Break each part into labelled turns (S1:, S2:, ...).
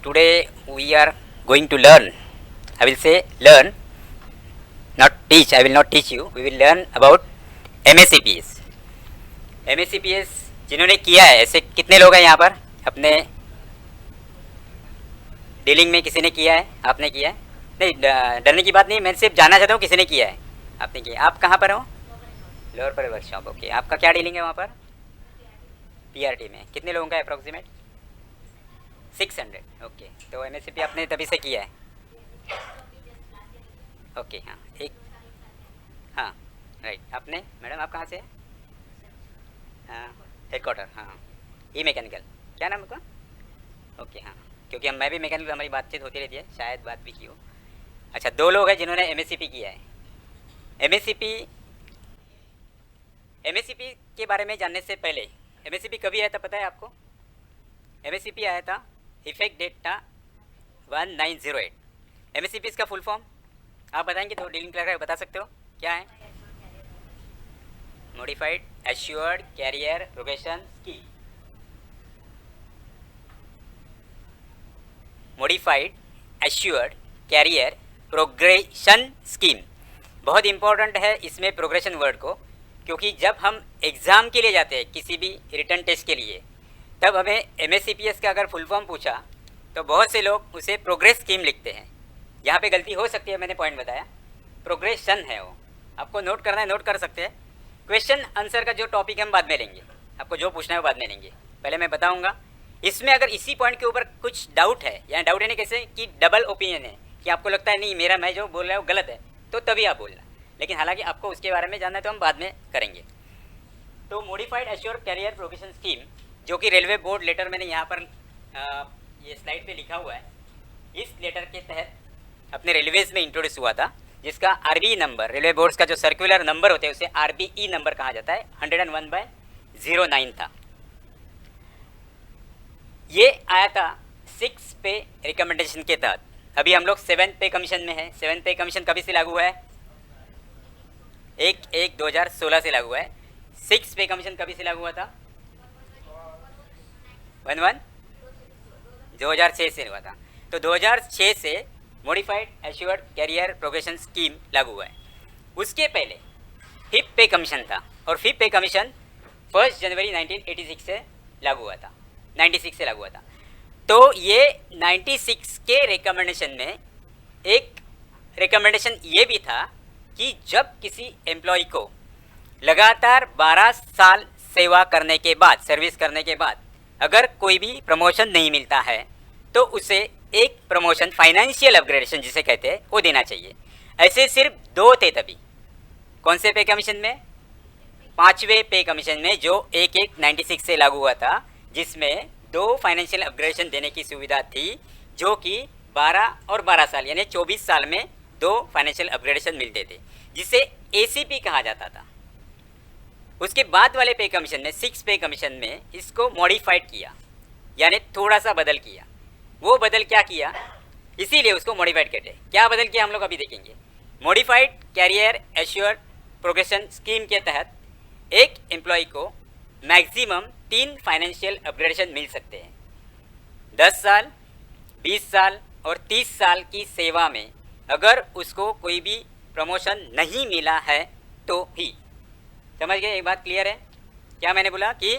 S1: Today we are going to learn. I will say learn, not teach. I will not teach you. We will learn about MACPS. MACPS जिन्होंने किया है, ऐसे कितने लोग हैं यहाँ पर? अपने डीलिंग में किसी ने किया है? आपने किया है? नहीं, डरने की बात नहीं, मैं सिर्फ जानना चाहता हूँ किसी ने किया है? आपने किया। आप कहाँ पर हो? लोअर पर वर्कशॉप। ओके, आपका क्या डीलिंग है वहाँ पर? PRT में। कितने लोगों का अप्रोक्सीमेट? 600। ओके, तो MACP आपने तभी से किया है? ओके, हाँ, एक, हाँ, राइट। आपने मैडम, आप कहाँ से? हाँ, हेडक्वार्टर, हाँ, ई मैकेनिकल। क्या नाम आपका? ओके, हाँ, क्योंकि मैं भी मैकेनिकल, हमारी बातचीत होती रहती है, शायद बात भी की हो। अच्छा, 2 लोग हैं जिन्होंने MACP किया है। MACP के बारे में जानने से पहले, MACP कभी आया था पता है आपको? MACP आया था, इफेक्ट डेट था 1908। MACP इसका फुल फॉर्म आप बताएंगे तो डीलिंग क्लर्क बता सकते हो क्या है? Modified assured career progression scheme. Modified assured career progression scheme बहुत इंपॉर्टेंट है इसमें प्रोग्रेशन वर्ड को, क्योंकि जब हम एग्ज़ाम के लिए जाते हैं किसी भी रिटर्न टेस्ट के लिए, तब हमें MACPS का अगर फुल फॉर्म पूछा तो बहुत से लोग उसे प्रोग्रेस स्कीम लिखते हैं। यहाँ पे गलती हो सकती है, मैंने पॉइंट बताया, प्रोग्रेशन है वो। आपको नोट करना है, नोट कर सकते हैं। क्वेश्चन आंसर का जो टॉपिक हम बाद में लेंगे, आपको जो पूछना है वो बाद में लेंगे, पहले मैं बताऊँगा। इसमें अगर इसी पॉइंट के ऊपर कुछ डाउट है, या डाउट है नहीं कैसे कि डबल ओपिनियन है, कि आपको लगता है नहीं मेरा मैं जो बोल रहा है वो गलत है, तो तभी आप बोलना। लेकिन हालांकि आपको उसके बारे में जानना है तो हम बाद में करेंगे। तो modified assure career progression scheme, जो कि रेलवे बोर्ड लेटर मैंने यहाँ पर ये स्लाइड पे लिखा हुआ है, इस लेटर के तहत अपने रेलवेज में इंट्रोड्यूस हुआ था, जिसका RBE नंबर, रेलवे बोर्ड्स का जो सर्कुलर नंबर होते हैं उसे RBE नंबर कहा जाता है, 101/09 था। ये आया था 6 पे रिकमेंडेशन के तहत। अभी हम लोग 7 पे कमीशन में है। 7 पे कमीशन कभी से लागू हुआ है? 1/1/2016 से लागू हुआ है। 6 पे कमीशन कभी से लागू हुआ था? 2006 से हुआ था। तो 2006 से modified assured career progression scheme लागू हुआ है। उसके पहले 5th पे कमीशन था, और 5th पे कमीशन 1 जनवरी 1986 से लागू हुआ था, 96 से लागू हुआ था। तो ये 96 के रिकमेंडेशन में एक रिकमेंडेशन ये भी था कि जब किसी एम्प्लॉय को लगातार 12 साल सेवा करने के बाद, सर्विस करने के बाद, अगर कोई भी प्रमोशन नहीं मिलता है तो उसे एक प्रमोशन, फाइनेंशियल अपग्रेडेशन जिसे कहते हैं, वो देना चाहिए। ऐसे सिर्फ 2 थे तभी। कौन से पे कमीशन में? 5वें पे कमीशन में, जो 1/1/96 से लागू हुआ था, जिसमें 2 फाइनेंशियल अपग्रेडेशन देने की सुविधा थी, जो कि 12 और 12 साल यानी 24 साल में 2 फाइनेंशियल अपग्रेडेशन मिलते थे, जिसे ACP कहा जाता था। उसके बाद वाले पे कमीशन में, 6 पे कमीशन में, इसको मॉडिफाइड किया, यानी थोड़ा सा बदल किया। वो बदल क्या किया, इसीलिए उसको मॉडिफाइड कहते हैं। क्या बदल किया हम लोग अभी देखेंगे। Modified career assured progression scheme के तहत एक एम्प्लॉय को मैक्सिमम 3 फाइनेंशियल अपग्रेडेशन मिल सकते हैं। 10 साल, 20 साल और 30 साल की सेवा में अगर उसको कोई भी प्रमोशन नहीं मिला है तो ही। समझ गए? एक बात क्लियर है? क्या मैंने बोला कि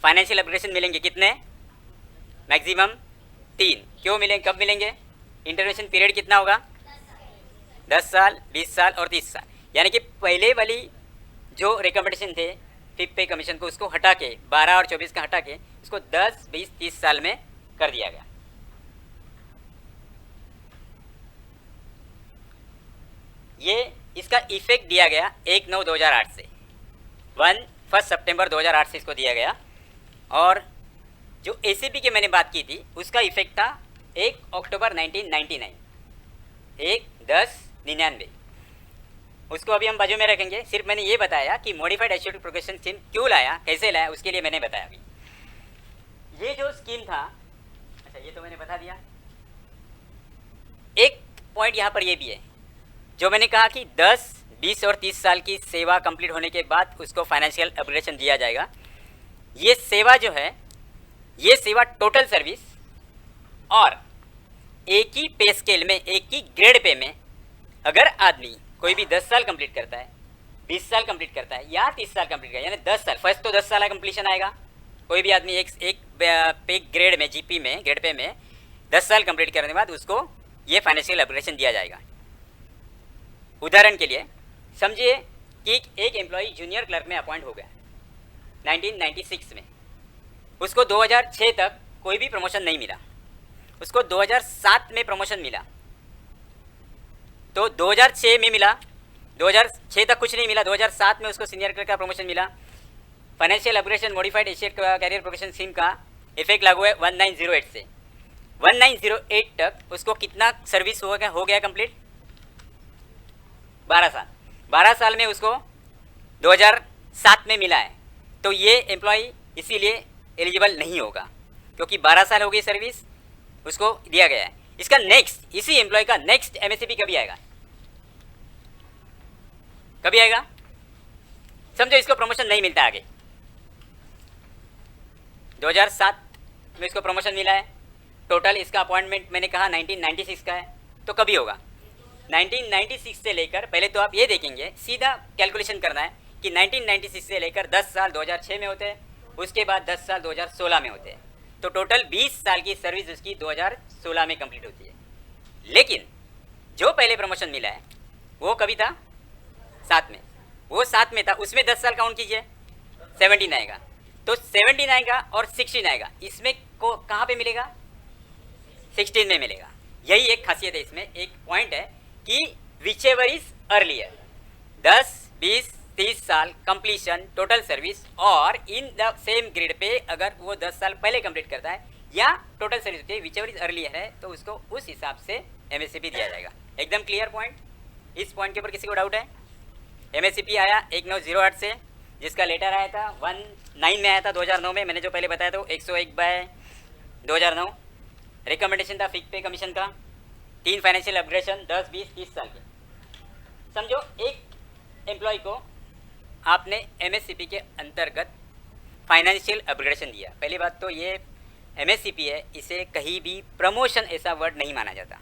S1: फाइनेंशियल अपग्रेडेशन मिलेंगे कितने? मैक्सिमम 3। क्यों मिलेंगे, कब मिलेंगे? इंटरवेंशन पीरियड कितना होगा? 10 साल, 20 साल और 30 साल। यानी कि पहले वाली जो रिकमेंडेशन थे 5th पे कमीशन को, उसको हटा के 12 और 24 का हटा के उसको 10, 20, 30 साल में कर दिया गया। ये इसका इफेक्ट दिया गया 1/9/2008 से, 1 सितंबर 2008 से इसको दिया गया। और जो ACP की मैंने बात की थी उसका इफेक्ट था 1 अक्टूबर 1999, 1/10/99। उसको अभी हम बाजू में रखेंगे। सिर्फ मैंने ये बताया कि मॉडिफाइड एश्योर्ड प्रोग्रेशन स्कीम क्यों लाया, कैसे लाया, उसके लिए मैंने बताया। अभी ये जो स्कीम था, अच्छा ये तो मैंने बता दिया। एक पॉइंट यहाँ पर ये भी है, जो मैंने कहा कि 10, 20 और 30 साल की सेवा कंप्लीट होने के बाद उसको फाइनेंशियल अपग्रेडेशन दिया जाएगा। ये सेवा जो है, ये सेवा टोटल सर्विस और एक ही पे स्केल में, एक ही ग्रेड पे में अगर आदमी कोई भी 10 साल कंप्लीट करता है, 20 साल कंप्लीट करता है या 30 साल कंप्लीट करता है, यानी 10 साल, फर्स्ट तो 10 साल का कंप्लीशन आएगा। कोई भी आदमी एक पे ग्रेड में, जीपी में, ग्रेड पे में 10 साल कंप्लीट करने के बाद उसको ये फाइनेंशियल अपग्रेडेशन दिया जाएगा। उदाहरण के लिए समझिए कि एक एम्प्लॉय जूनियर क्लर्क में अपॉइंट हो गया 1996 में, उसको 2006 तक कोई भी प्रमोशन नहीं मिला, उसको 2007 में प्रमोशन मिला, तो 2006 में मिला, 2006 तक कुछ नहीं मिला, 2007 में उसको सीनियर क्लर्क का प्रमोशन मिला। Financial upgradation modified Asian career progression scheme का इफेक्ट लागू है 1908 से। 1908 तक उसको कितना सर्विस हो गया कंप्लीट? 12 साल। 12 साल में उसको 2007 में मिला है, तो ये एम्प्लॉय इसीलिए एलिजिबल नहीं होगा, क्योंकि 12 साल हो गई सर्विस उसको दिया गया है। इसका नेक्स्ट, इसी एम्प्लॉय का नेक्स्ट एमएससीपी कभी आएगा? कभी आएगा? समझो इसको प्रमोशन नहीं मिलता आगे, 2007 में इसको प्रमोशन मिला है, टोटल इसका अपॉइंटमेंट मैंने कहा 1996 का है, तो कभी होगा? 1996 से लेकर, पहले तो आप ये देखेंगे, सीधा कैलकुलेशन करना है कि 1996 से लेकर 10 साल 2006 में होते हैं, उसके बाद 10 साल 2016 में होते हैं, तो टोटल 20 साल की सर्विस उसकी 2016 में कंप्लीट होती है। लेकिन जो पहले प्रमोशन मिला है वो कभी था? 7 में, वो 7 में था, उसमें 10 साल काउंट कीजिए, 17 आएगा, तो 17 आएगा और 16 आएगा, इसमें को कहाँ पे मिलेगा? 16 में मिलेगा। यही एक खासियत है इसमें, एक पॉइंट है कि विच एवर इज अर्लियर, 10, 20, 30 साल कंप्लीशन टोटल सर्विस, और in the same grade pay अगर वो 10 साल पहले कंप्लीट करता है या टोटल सर्विस होती है, विच एवर इज अर्लियर है, तो उसको उस हिसाब से एमएससीपी दिया जाएगा। एकदम क्लियर पॉइंट? इस पॉइंट के ऊपर किसी को डाउट है? एमएससीपी आया 1908 से, जिसका लेटर आया था 19 में आया था 2009 में, मैंने जो पहले बताया था 101/2009। रिकमेंडेशन था फिक्स पे कमीशन का, 3 फाइनेंशियल अपग्रेडेशन 10, 20, 30 साल के। समझो एक एम्प्लॉय को आपने एमएससीपी के अंतर्गत फाइनेंशियल अपग्रेडेशन दिया। पहली बात तो ये एमएससीपी है, इसे कहीं भी प्रमोशन ऐसा वर्ड नहीं माना जाता,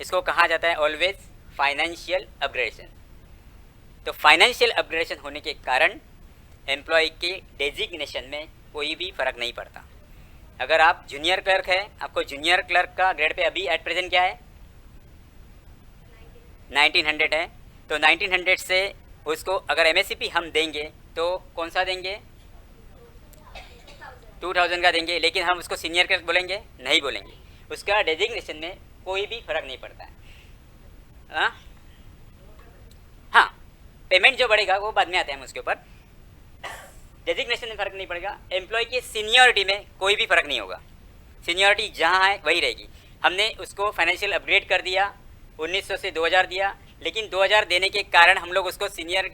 S1: इसको कहा जाता है ऑलवेज फाइनेंशियल अपग्रेडेशन। तो फाइनेंशियल अपग्रेडेशन होने के कारण एम्प्लॉय के डेजिग्नेशन में कोई भी फर्क नहीं पड़ता। अगर आप जूनियर क्लर्क है, आपको जूनियर क्लर्क का ग्रेड पे अभी एट प्रेजेंट क्या है? 1900 है, तो 1900 से उसको अगर एमएससीपी हम देंगे तो कौन सा देंगे? 2000 का देंगे, लेकिन हम उसको सीनियर क्लर्क बोलेंगे? नहीं बोलेंगे, उसका डेजिग्नेशन में कोई भी फर्क नहीं पड़ता है। हाँ, पेमेंट जो बढ़ेगा वो बाद में आते हैं हम उसके ऊपर, डेजिग्नेशन में फ़र्क नहीं पड़ेगा। एम्प्लॉय की सीनियरिटी में कोई भी फ़र्क नहीं होगा, सीनियरिटी जहाँ है वही रहेगी। हमने उसको फाइनेंशियल अपग्रेड कर दिया, 1900 से 2000 दिया, लेकिन 2000 देने के कारण हम लोग उसको सीनियर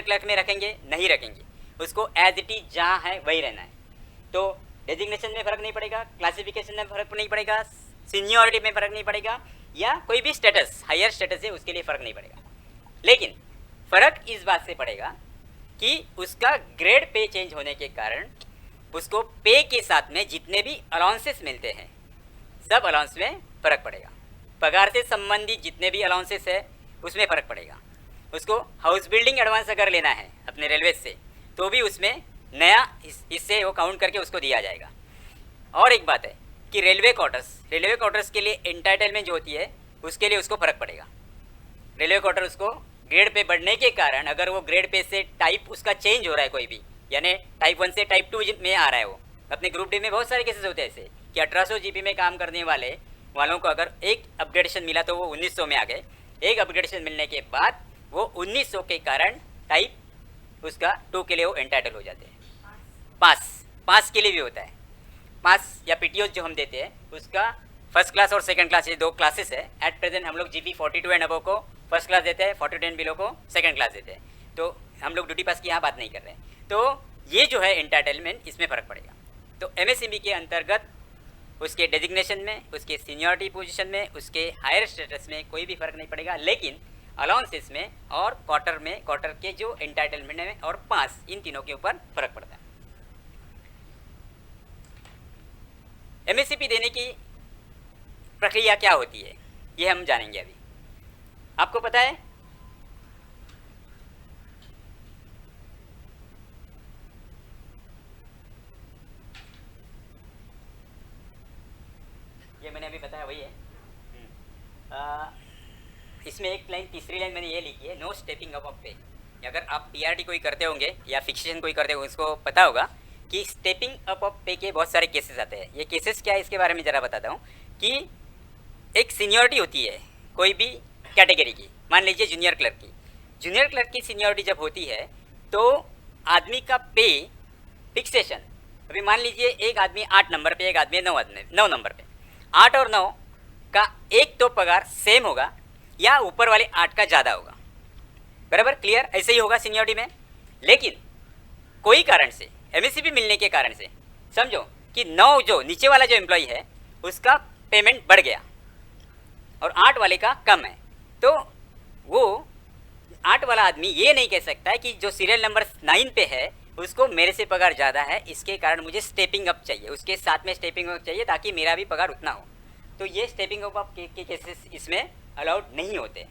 S1: क्लर्क में रखेंगे? नहीं रखेंगे, उसको एज इट इज जहाँ है वही रहना है। तो डेजिग्नेशन में फ़र्क नहीं पड़ेगा, क्लासिफिकेशन में फ़र्क नहीं पड़ेगा, सीनियरिटी में फ़र्क नहीं पड़ेगा, या कोई भी स्टेटस, हायर स्टेटस है उसके लिए फ़र्क नहीं पड़ेगा। लेकिन फ़र्क इस बात से पड़ेगा कि उसका ग्रेड पे चेंज होने के कारण उसको पे के साथ में जितने भी अलाउंसेस मिलते हैं सब अलाउंस में फ़र्क पड़ेगा। पगार से संबंधित जितने भी अलाउंसेस है उसमें फ़र्क पड़ेगा। उसको हाउस बिल्डिंग एडवांस अगर लेना है अपने रेलवे से तो भी उसमें नया इससे वो काउंट करके उसको दिया जाएगा। और एक बात है कि रेलवे क्वार्टर्स के लिए एंटाइटलमेंट जो होती है उसके लिए उसको फ़र्क पड़ेगा। रेलवे क्वार्टर उसको ग्रेड पे बढ़ने के कारण अगर वो ग्रेड पे से टाइप उसका चेंज हो रहा है कोई भी, यानी टाइप 1 से टाइप 2 में आ रहा है, वो अपने ग्रुप डी में बहुत सारे केसेस होते हैं ऐसे कि 1800 जीपी में काम करने वालों को अगर एक अपग्रेडेशन मिला तो वो 1900 में आ गए, एक अपग्रेडेशन मिलने के बाद वो 1900 के कारण टाइप उसका 2 के लिए वो एंटाइटल हो जाते हैं। पास के लिए भी होता है, पास या पीटीओ जो हम देते हैं उसका फर्स्ट क्लास और सेकंड क्लास, ये 2 क्लासेस है। एट प्रेजेंट हम लोग जीपी 42 एंड अबव को फर्स्ट क्लास देते हैं, 42 एंड बिलो को सेकंड क्लास देते हैं। तो हम लोग ड्यूटी पास की यहाँ बात नहीं कर रहे हैं। तो ये जो है एंटाइटलमेंट, इसमें फ़र्क पड़ेगा। तो एमएसएमई के अंतर्गत उसके डेजिग्नेशन में, उसके सीनियरिटी पोजीशन में, उसके हायर स्टेटस में कोई भी फ़र्क नहीं पड़ेगा, लेकिन अलाउंसेस में और क्वार्टर के जो एंटाइटलमेंट में और पास, इन तीनों के ऊपर फ़र्क पड़ता है। एमएससीपी देने की प्रक्रिया क्या होती है ये हम जानेंगे अभी। आपको पता है ये मैंने अभी बताया वही है। इसमें एक लाइन, तीसरी लाइन मैंने ये लिखी है, नो स्टेपिंग अप ऑफ पे। अगर आप पीआरटी कोई करते होंगे या फिक्सेशन कोई करते होंगे उसको पता होगा कि स्टेपिंग अप ऑफ पे के बहुत सारे केसेस आते हैं। ये केसेस क्या है इसके बारे में ज़रा बताता हूँ कि एक सीनियरिटी होती है कोई भी कैटेगरी की। मान लीजिए जूनियर क्लर्क की, जूनियर क्लर्क की सीनियरिटी जब होती है तो आदमी का पे फिक्सेशन, अभी मान लीजिए एक आदमी 8 नंबर पे, एक आदमी 9 नंबर पे, 8 और 9 का एक तो पगार सेम होगा या ऊपर वाले 8 का ज़्यादा होगा। बराबर क्लियर, ऐसे ही होगा सीनियरिटी में। लेकिन कोई कारण से एमएससीपी मिलने के कारण से समझो कि 9 जो नीचे वाला जो एम्प्लॉय है उसका पेमेंट बढ़ गया और 8 वाले का कम है, तो वो 8 वाला आदमी ये नहीं कह सकता है कि जो सीरियल नंबर 9 पे है उसको मेरे से पगार ज़्यादा है, इसके कारण मुझे स्टेपिंग अप चाहिए, उसके साथ में स्टेपिंग अप चाहिए ताकि मेरा भी पगार उतना हो। तो ये स्टेपिंग अप के केसेस इसमें अलाउड नहीं होते।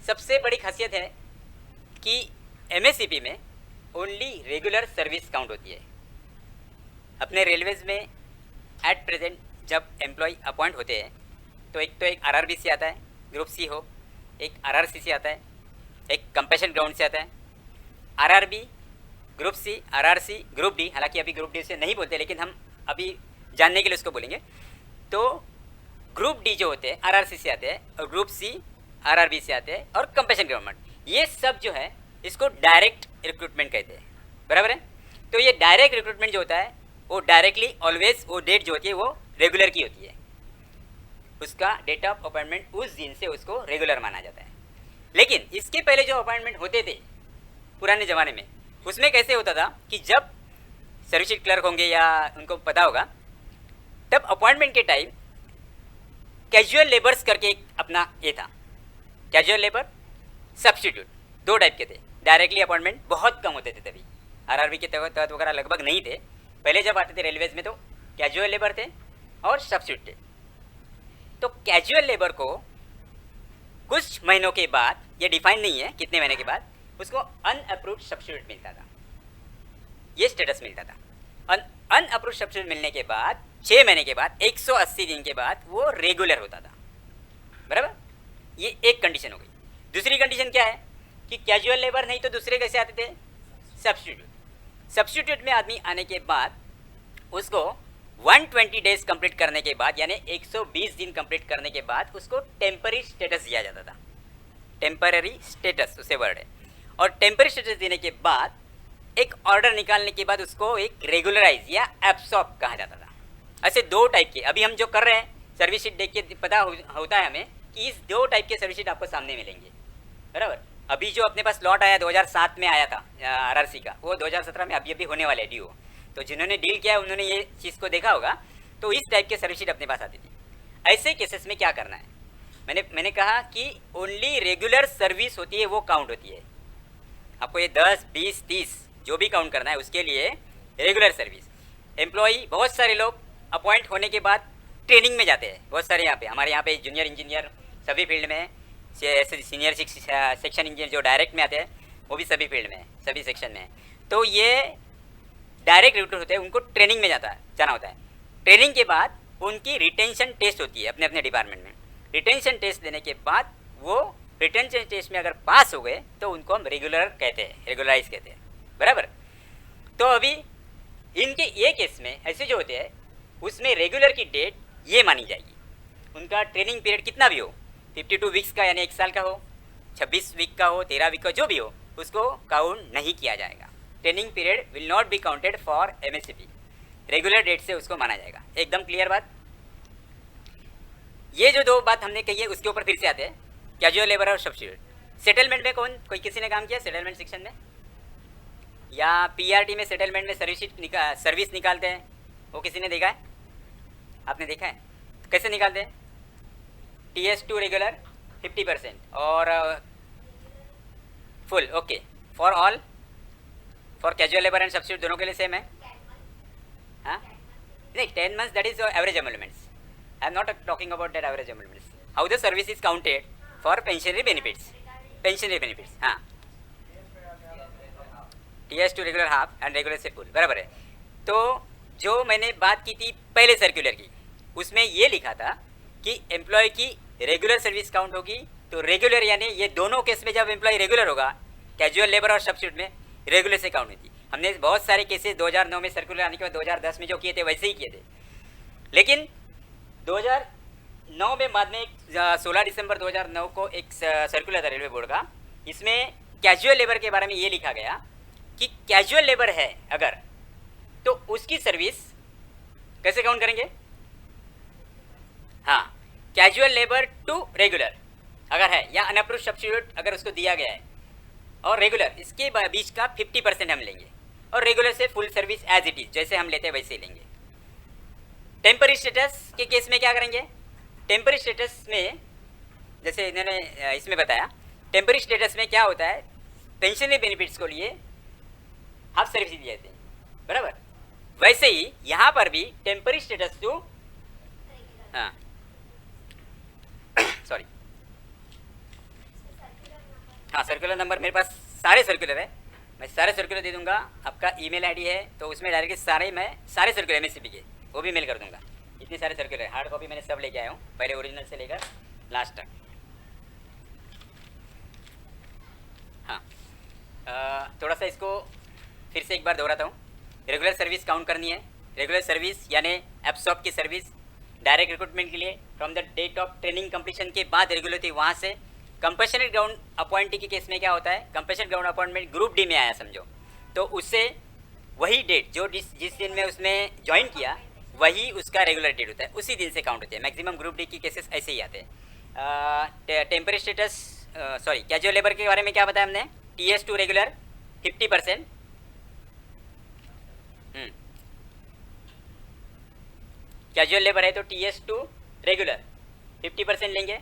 S1: सबसे बड़ी खासियत है कि एमएससीपी में ओनली रेगुलर सर्विस काउंट होती है। अपने रेलवेज में एट प्रेजेंट जब एम्प्लॉय अपॉइंट होते हैं तो एक आरआरबी आता है, ग्रुप सी हो, एक आरआरसी से आता है, एक कंपैशन ग्राउंड से आता है। RRB, group C, RRC, group D, हालांकि अभी ग्रुप डी से नहीं बोलते लेकिन हम अभी जानने के लिए उसको बोलेंगे। तो ग्रुप डी जो होते हैं आरआरसी से आते हैं और ग्रुप सी आरआरबी से आते हैं और कंपैशन गवर्नमेंट, ये सब जो है इसको डायरेक्ट रिक्रूटमेंट कहते हैं। बराबर है। तो ये डायरेक्ट रिक्रूटमेंट जो होता है वो डायरेक्टली ऑलवेज वो डेट जो होती है वो रेगुलर की होती है, उसका डेट ऑफ अपॉइंटमेंट उस दिन से उसको रेगुलर माना जाता है। लेकिन इसके पहले जो अपॉइंटमेंट होते थे पुराने ज़माने में उसमें कैसे होता था कि जब सर्विस क्लर्क होंगे या उनको पता होगा तब अपॉइंटमेंट के टाइम कैजुअल लेबर्स करके एक अपना ये था, कैजुअल लेबर, सब्स्टिट्यूट, 2 टाइप के थे। डायरेक्टली अपॉइंटमेंट बहुत कम होते थे तभी, आरआरबी के तहत वगैरह लगभग नहीं थे। पहले जब आते थे रेलवेज में तो कैजुअल लेबर थे और सब्स्टिट्यूट थे। तो कैजुअल लेबर को कुछ महीनों के बाद, ये डिफाइन नहीं है कितने महीने के बाद, उसको अनअप्रूव्ड सब्स्टिट्यूट मिलता था, ये स्टेटस मिलता था। अनअप्रूव्ड सब्स्टिट्यूट मिलने के बाद 6 महीने के बाद 180 दिन के बाद वो रेगुलर होता था। बराबर, ये एक कंडीशन हो गई। दूसरी कंडीशन क्या है कि कैजुअल लेबर नहीं तो दूसरे कैसे आते थे, सब्स्टिट्यूट। सब्स्टिट्यूट में आदमी आने के बाद उसको 120 डेज कंप्लीट करने के बाद यानी 120 दिन कंप्लीट करने के बाद उसको टेम्पररी स्टेटस दिया जाता था। टेम्पररी स्टेटस उसे वर्ड है। और टेम्पररी स्टेटस देने के बाद एक ऑर्डर निकालने के बाद उसको एक रेगुलराइज या एब्सॉर्ब कहा जाता था। ऐसे 2 टाइप के अभी हम जो कर रहे हैं सर्विस शीट देख के पता होता है हमें कि इस 2 टाइप के सर्विस शीट आपको सामने मिलेंगे। बराबर, अभी जो अपने पास लॉट आया 2007 में आया था आरआरसी का, वो 2017 में अभी होने वाला है ड्यू। तो जिन्होंने डील किया उन्होंने ये चीज़ को देखा होगा। तो इस टाइप के सर्विस शीट अपने पास आती थी। ऐसे केसेस में क्या करना है, मैंने कहा कि ओनली रेगुलर सर्विस होती है वो काउंट होती है। आपको ये 10, 20, 30 जो भी काउंट करना है उसके लिए रेगुलर सर्विस। एम्प्लॉई बहुत सारे लोग अपॉइंट होने के बाद ट्रेनिंग में जाते हैं, बहुत सारे यहाँ पे हमारे यहाँ पे जूनियर इंजीनियर सभी फील्ड में, सीनियर सेक्शन इंजीनियर जो डायरेक्ट में आते हैं वो भी सभी फील्ड में, सभी सेक्शन में। तो ये डायरेक्ट रिक्रूटर होते हैं, उनको ट्रेनिंग में जाना होता है। ट्रेनिंग के बाद उनकी रिटेंशन टेस्ट होती है अपने अपने डिपार्टमेंट में। रिटेंशन टेस्ट देने के बाद वो रिटेंशन टेस्ट में अगर पास हो गए तो उनको हम रेगुलर कहते हैं, रेगुलराइज कहते हैं। बराबर, तो अभी इनके ये केस में ऐसे जो होते हैं उसमें रेगुलर की डेट ये मानी जाएगी, उनका ट्रेनिंग पीरियड कितना भी हो, 52 वीक्स का यानी 1 साल का हो, 26 वीक का हो, 13 वीक का जो भी हो, उसको काउंट नहीं किया जाएगा। Training period will not be counted for MSCP, regular date से उसको माना जाएगा। एकदम क्लियर बात। ये जो 2 बात हमने कही है उसके ऊपर फिर से आते हैं, कैजुअल लेबर और सब्स्टिट्यूट। सेटलमेंट में कोई किसी ने काम किया सेटलमेंट सेक्शन में या पीआरटी में? सेटलमेंट में सर्विस निकालते हैं, वो किसी ने देखा है? आपने देखा है कैसे निकालते हैं? TS2 रेगुलर 50% और full, okay, for all for casual labour and substitute दोनों के लिए सेम है. हाँ नहीं, 10 months that is average emoluments. I am not talking about that average emoluments. How the service is counted for pensionary benefits. Pensionary benefits. हाँ. TS to regular half and regular से full. बराबर है. तो जो मैंने बात की थी पहले सर्कुलर की, उसमें ये लिखा था कि एम्प्लॉय की रेगुलर सर्विस काउंट होगी. तो रेगुलर यानी ये दोनों केस में जब एम्प्लॉय रेगुलर होगा, कैजुअल लेबर और सब्सिट्यूट में रेगुलर से काउंट होती. हमने बहुत सारे केसेस 2009 में सर्कुलर आने के बाद 2010 में जो किए थे वैसे ही किए थे. लेकिन 2009 में बाद में 16 दिसंबर 2009 को एक सर्कुलर था रेलवे बोर्ड का. इसमें कैजुअल लेबर के बारे में ये लिखा गया कि कैजुअल लेबर है अगर, तो उसकी सर्विस कैसे काउंट करेंगे. हाँ, कैजुअल लेबर टू रेगुलर अगर है या अनअप्रूव्ड सब्स्टिट्यूट अगर उसको दिया गया है और रेगुलर, इसके बीच का 50% हम लेंगे और रेगुलर से full service as it is जैसे हम लेते हैं वैसे ही लेंगे. टेम्पररी स्टेटस के केस में क्या करेंगे. टेम्पररी स्टेटस में जैसे इन्होंने इसमें बताया, टेम्पररी स्टेटस में क्या होता है, पेंशनरी बेनिफिट्स को लिए हाफ सर्विस दिए जाते हैं. बराबर. वैसे ही यहाँ पर भी टेम्पररी स्टेटस टू, हाँ सॉरी, हाँ सर्कुलर नंबर मेरे पास सारे सर्कुलर है, मैं सारे सर्कुलर दे दूंगा. आपका ईमेल आईडी है तो उसमें डायरेक्टली सारे सर्कुलर एमएससीबी के वो भी मेल कर दूंगा. इतने सारे सर्कुलर है, हार्ड कॉपी मैंने सब लेके आया हूँ, पहले ओरिजिनल से लेकर लास्ट तक. हाँ थोड़ा सा इसको फिर से एक बार दोहराता हूँ. रेगुलर सर्विस काउंट करनी है. रेगुलर सर्विस यानी एब्सॉर्ब की सर्विस डायरेक्ट रिक्रूटमेंट के लिए from the date of training completion के बाद रेगुलर थी वहाँ से. कंपैशनेट ग्राउंड अपॉइंटी के केस में क्या होता है, compassionate ground appointment group D में आया समझो, तो उससे वही डेट जो जिस दिन में उसने ज्वाइन किया वही उसका रेगुलर डेट होता है, उसी दिन से काउंट होते हैं. मैक्सिमम ग्रुप डी की केसेस ऐसे ही आते हैं. Temporary status sorry casual labour के बारे में क्या बताया हमने, TS to regular 50%. Casual labour है तो TS टू रेगुलर 50% लेंगे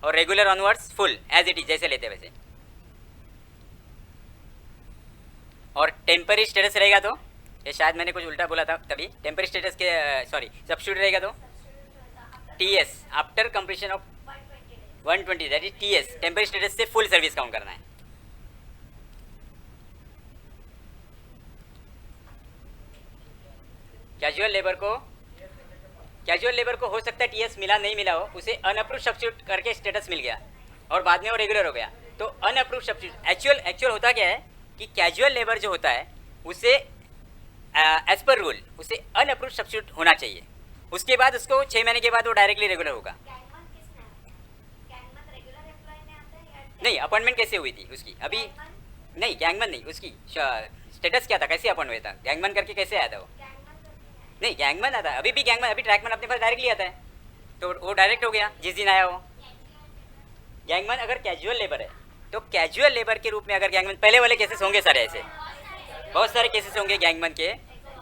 S1: और regular onwards full as it is जैसे लेते वैसे. और टेम्पररी स्टेटस रहेगा तो, ये शायद मैंने कुछ उल्टा बोला था तभी, टेम्पररी स्टेटस के सॉरी सब्स्टिट्यूट रहेगा तो TS after completion of 120 that is TS. Temporary status से फुल सर्विस काउंट करना है. कैजुअल लेबर को हो सकता है TS मिला नहीं मिला हो, उसे अनअप्रूव्ड सब्स्टिट्यूट करके स्टेटस मिल गया और बाद में वो रेगुलर हो गया, तो अनअप्रूव्ड सब्स्टिट्यूट. एक्चुअल होता क्या है कि कैजुअल लेबर जो होता है उसे एज पर रूल उसे अनअप्रूव्ड सब्स्टिट्यूट होना चाहिए. उसके बाद उसको 6 महीने के बाद वो डायरेक्टली रेगुलर होगा. नहीं, अपॉइंटमेंट कैसे हुई थी उसकी अभी नहीं, गैंगमैन नहीं, उसकी स्टेटस क्या था, कैसे अपॉइंट हुआ था, गैंगमैन करके कैसे आया था वो. नहीं गैंगमैन आता है, अभी भी गैंगमैन, अभी ट्रैकमैन अपने पास डायरेक्टली आता है तो वो डायरेक्ट हो गया जिस दिन आया वो. गैंगमैन अगर कैजुअल लेबर है तो कैजुअल लेबर के रूप में अगर गैंगमैन, पहले वाले केसेस होंगे सारे ऐसे, बहुत सारे केसेस होंगे गैंगमैन के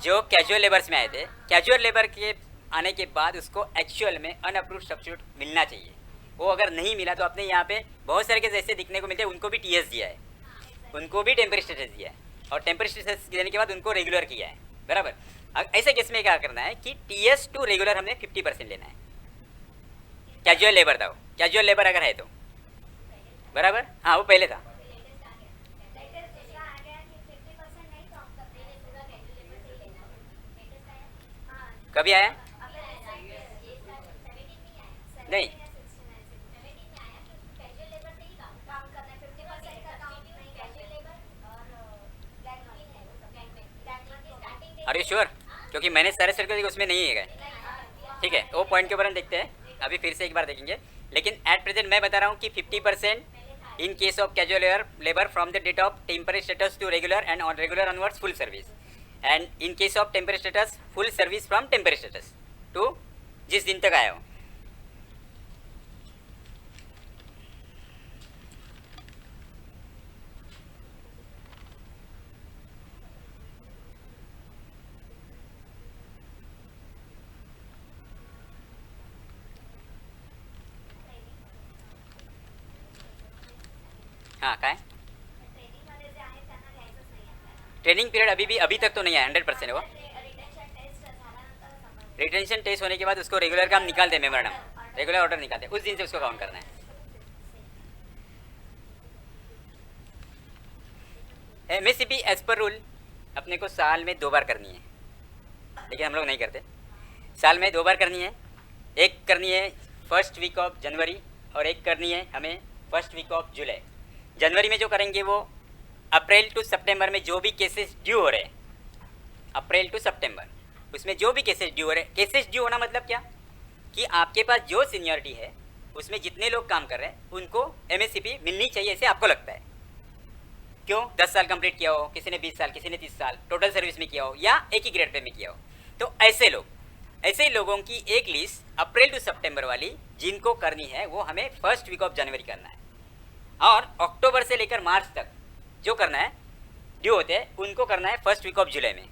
S1: जो कैजुअल लेबर्स में आए थे. कैजुअल लेबर के आने के बाद उसको एक्चुअल में अनअप्रूव्ड सब्स्टिट्यूट मिलना चाहिए. वो अगर नहीं मिला तो अपने यहाँ पे बहुत सारे केस ऐसे दिखने को मिलते हैं, उनको भी TS दिया है, उनको भी टेम्पररी स्टेटस दिया है और टेम्पररी स्टेटस देने के बाद उनको रेगुलर किया है. बराबर. ऐसे केस में क्या करना है कि TS टू रेगुलर हमने 50% लेना है. कैजुअल लेबर था वो, कैजुअल लेबर अगर है तो. बराबर. हाँ वो पहले था. कभी आया नहीं, आर यू श्योर, क्योंकि मैंने सारे सर्कल उसमें नहीं है. ठीक है, वो पॉइंट के ऊपर हम देखते हैं, अभी फिर से एक बार देखेंगे. लेकिन एट प्रेजेंट मैं बता रहा हूँ कि 50% in case of casual labour from the date of temporary status to regular and on regular onwards full service, and in case of temporary status full service from temporary status to जिस दिन तक आया हो. हां काय training period अभी तक तो नहीं है 100% वो। रिटेंशन टेस्ट होने के बाद उसको रेगुलर का हम निकालते हैं मेमोरेंडम, रेगुलर ऑर्डर निकालते हैं, उस दिन से उसको काउंट करना है। एमएससीपी एज पर रूल अपने को साल में 2 बार करनी है, लेकिन हम लोग नहीं करते। साल में 2 बार करनी है, एक करनी है फर्स्ट वीक ऑफ जनवरी और एक करनी है हमें फर्स्ट वीक ऑफ जुलाई। जनवरी में जो करेंगे वो अप्रैल टू सितंबर में जो भी केसेस ड्यू हो रहे हैं, अप्रैल टू सितंबर उसमें जो भी केसेस ड्यू हो रहे हैं। केसेस ड्यू होना मतलब क्या कि आपके पास जो सीनियरिटी है उसमें जितने लोग काम कर रहे हैं उनको एमएससीपी मिलनी चाहिए, ऐसे आपको लगता है। क्यों? 10 साल कंप्लीट किया हो, किसी ने 20 साल, किसी ने 30 साल टोटल सर्विस में किया हो, या एक ही ग्रेड पे में किया हो, तो ऐसे लोगों की एक लिस्ट अप्रैल टू सितंबर वाली जिनको करनी है वो हमें फर्स्ट वीक ऑफ जनवरी करना है, और अक्टूबर से लेकर मार्च तक जो करना है ड्यू होते हैं उनको करना है फर्स्ट वीक ऑफ जुलाई में।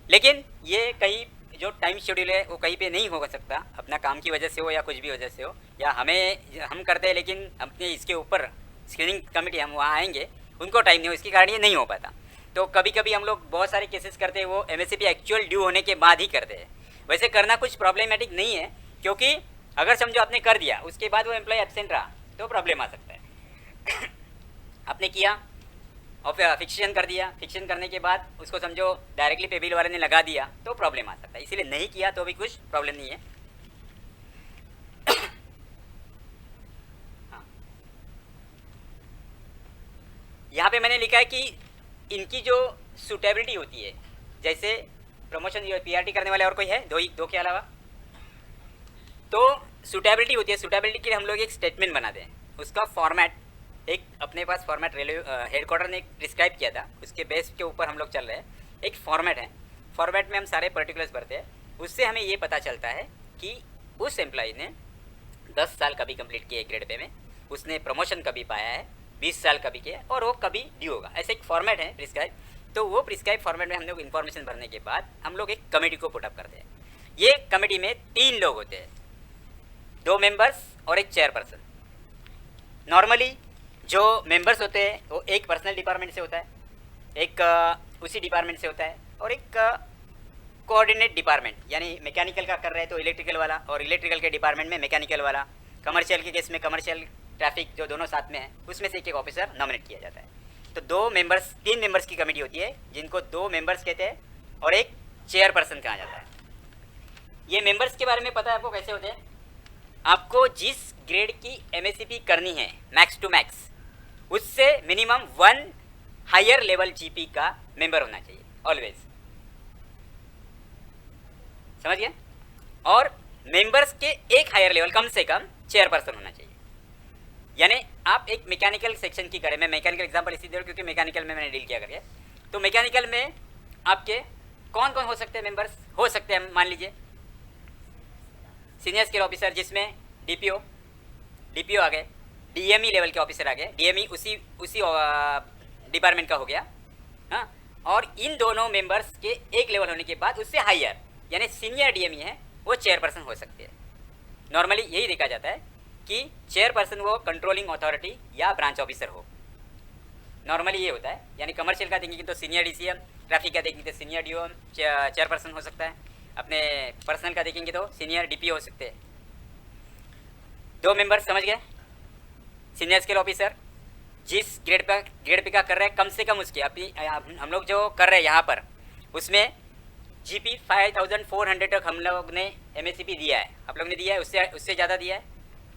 S1: लेकिन ये कहीं जो टाइम शेड्यूल है वो कहीं पे नहीं हो सकता, अपना काम की वजह से हो या कुछ भी वजह से हो, या हम करते हैं लेकिन अपने इसके ऊपर स्क्रीनिंग कमेटी हम वहाँ आएंगे, उनको टाइम नहीं हो, इसके कारण ये नहीं हो पाता। तो कभी कभी हम लोग बहुत सारे केसेस करते हैं वो एमएससीपी एक्चुअल ड्यू होने के बाद ही करते हैं। वैसे करना कुछ प्रॉब्लमेटिक नहीं है, क्योंकि अगर समझो आपने कर दिया उसके बाद वो एम्प्लॉय एब्सेंट रहा तो प्रॉब्लम आ सकता है। आपने किया और फिर फिक्सेशन कर दिया, फिक्सेशन करने के बाद उसको समझो डायरेक्टली पे बिल वाले ने लगा दिया तो प्रॉब्लम आ सकता है, इसीलिए नहीं किया तो भी कुछ प्रॉब्लम नहीं है। हाँ, यहाँ पे मैंने लिखा है कि इनकी जो सूटेबिलिटी होती है, जैसे प्रमोशन पीआरटी करने वाले और कोई है दो के अलावा, तो सूटेबिलिटी होती है। सूटेबिलिटी के लिए हम लोग एक स्टेटमेंट बनाते हैं, उसका फॉर्मेट एक अपने पास फॉर्मेट रेलवे हेडक्वार्टर ने एक प्रिस्क्राइब किया था, उसके बेस के ऊपर हम लोग चल रहे हैं। एक फॉर्मेट है, फॉर्मेट में हम सारे पर्टिकुलर्स भरते हैं, उससे हमें ये पता चलता है कि उस एम्प्लॉय ने 10 साल कभी कंप्लीट किए ग्रेड पे में, उसने प्रमोशन कभी पाया है, 20 साल कभी किया और वो कभी ड्यू होगा, ऐसे एक फॉर्मेट है प्रिस्क्राइब। तो वो प्रिस्क्राइब फॉर्मेट में हम लोग इन्फॉर्मेशन भरने के बाद हम लोग एक कमेटी को पुटअप करते हैं। ये कमेटी में 3 लोग होते हैं, 2 मेंबर्स और एक चेयरपर्सन। नॉर्मली जो मेंबर्स होते हैं वो एक पर्सनल डिपार्टमेंट से होता है, एक उसी डिपार्टमेंट से होता है, और एक कोऑर्डिनेट डिपार्टमेंट, यानी मैकेनिकल का कर रहे हैं तो इलेक्ट्रिकल वाला, और इलेक्ट्रिकल के डिपार्टमेंट में मैकेनिकल वाला, कमर्शियल के केस में कमर्शियल, ट्रैफिक जो दोनों साथ में है उसमें से एक ऑफिसर नॉमिनेट किया जाता है। तो 3 मेंबर्स की कमेटी होती है जिनको 2 मेंबर्स कहते हैं और एक चेयरपर्सन कहा जाता है। ये मेंबर्स के बारे में पता है आपको कैसे होते हैं? आपको जिस ग्रेड की एमएससीपी करनी है मैक्स टू मैक्स, उससे मिनिमम 1 हायर लेवल जीपी का मेंबर होना चाहिए ऑलवेज, समझ गए? और मेंबर्स के एक हायर लेवल कम से कम चेयरपर्सन होना चाहिए। यानी आप एक मैकेनिकल सेक्शन की करें, मैं मैकेनिकल एग्जांपल इसी दे रहा हूं क्योंकि मैकेनिकल में मैंने डील किया करके, तो मैकेनिकल में आपके कौन कौन हो सकते हैं मेंबर्स? हो सकते हैं मान लीजिए सीनियर स्केल ऑफिसर, जिसमें डीपीओ आ गए, डीएमई लेवल के ऑफिसर आ गए, डीएमई उसी डिपार्टमेंट का हो गया, हाँ। और इन दोनों मेंबर्स के एक लेवल होने के बाद उससे हायर यानी सीनियर डीएमई है वो चेयरपर्सन हो सकते हैं। नॉर्मली यही देखा जाता है कि चेयरपर्सन वो कंट्रोलिंग अथॉरिटी या ब्रांच ऑफिसर हो, नॉर्मली ये होता है। यानी कमर्शियल का देखेंगे तो सीनियर डीसीएम, ट्रैफिक का देखेंगे तो सीनियर डीओएम चेयरपर्सन हो सकता है, अपने पर्सनल का देखेंगे तो सीनियर डीपीओ हो सकते हैं। 2 मेंबर्स समझ गए? सीनियर स्केल ऑफिसर जिस ग्रेड पे का कर रहे हैं कम से कम उसके अभी हम लोग जो कर रहे हैं यहाँ पर उसमें जीपी 5400 तक हम लोग ने एमएससीपी दिया है, आप लोग ने दिया है, उससे ज़्यादा दिया है,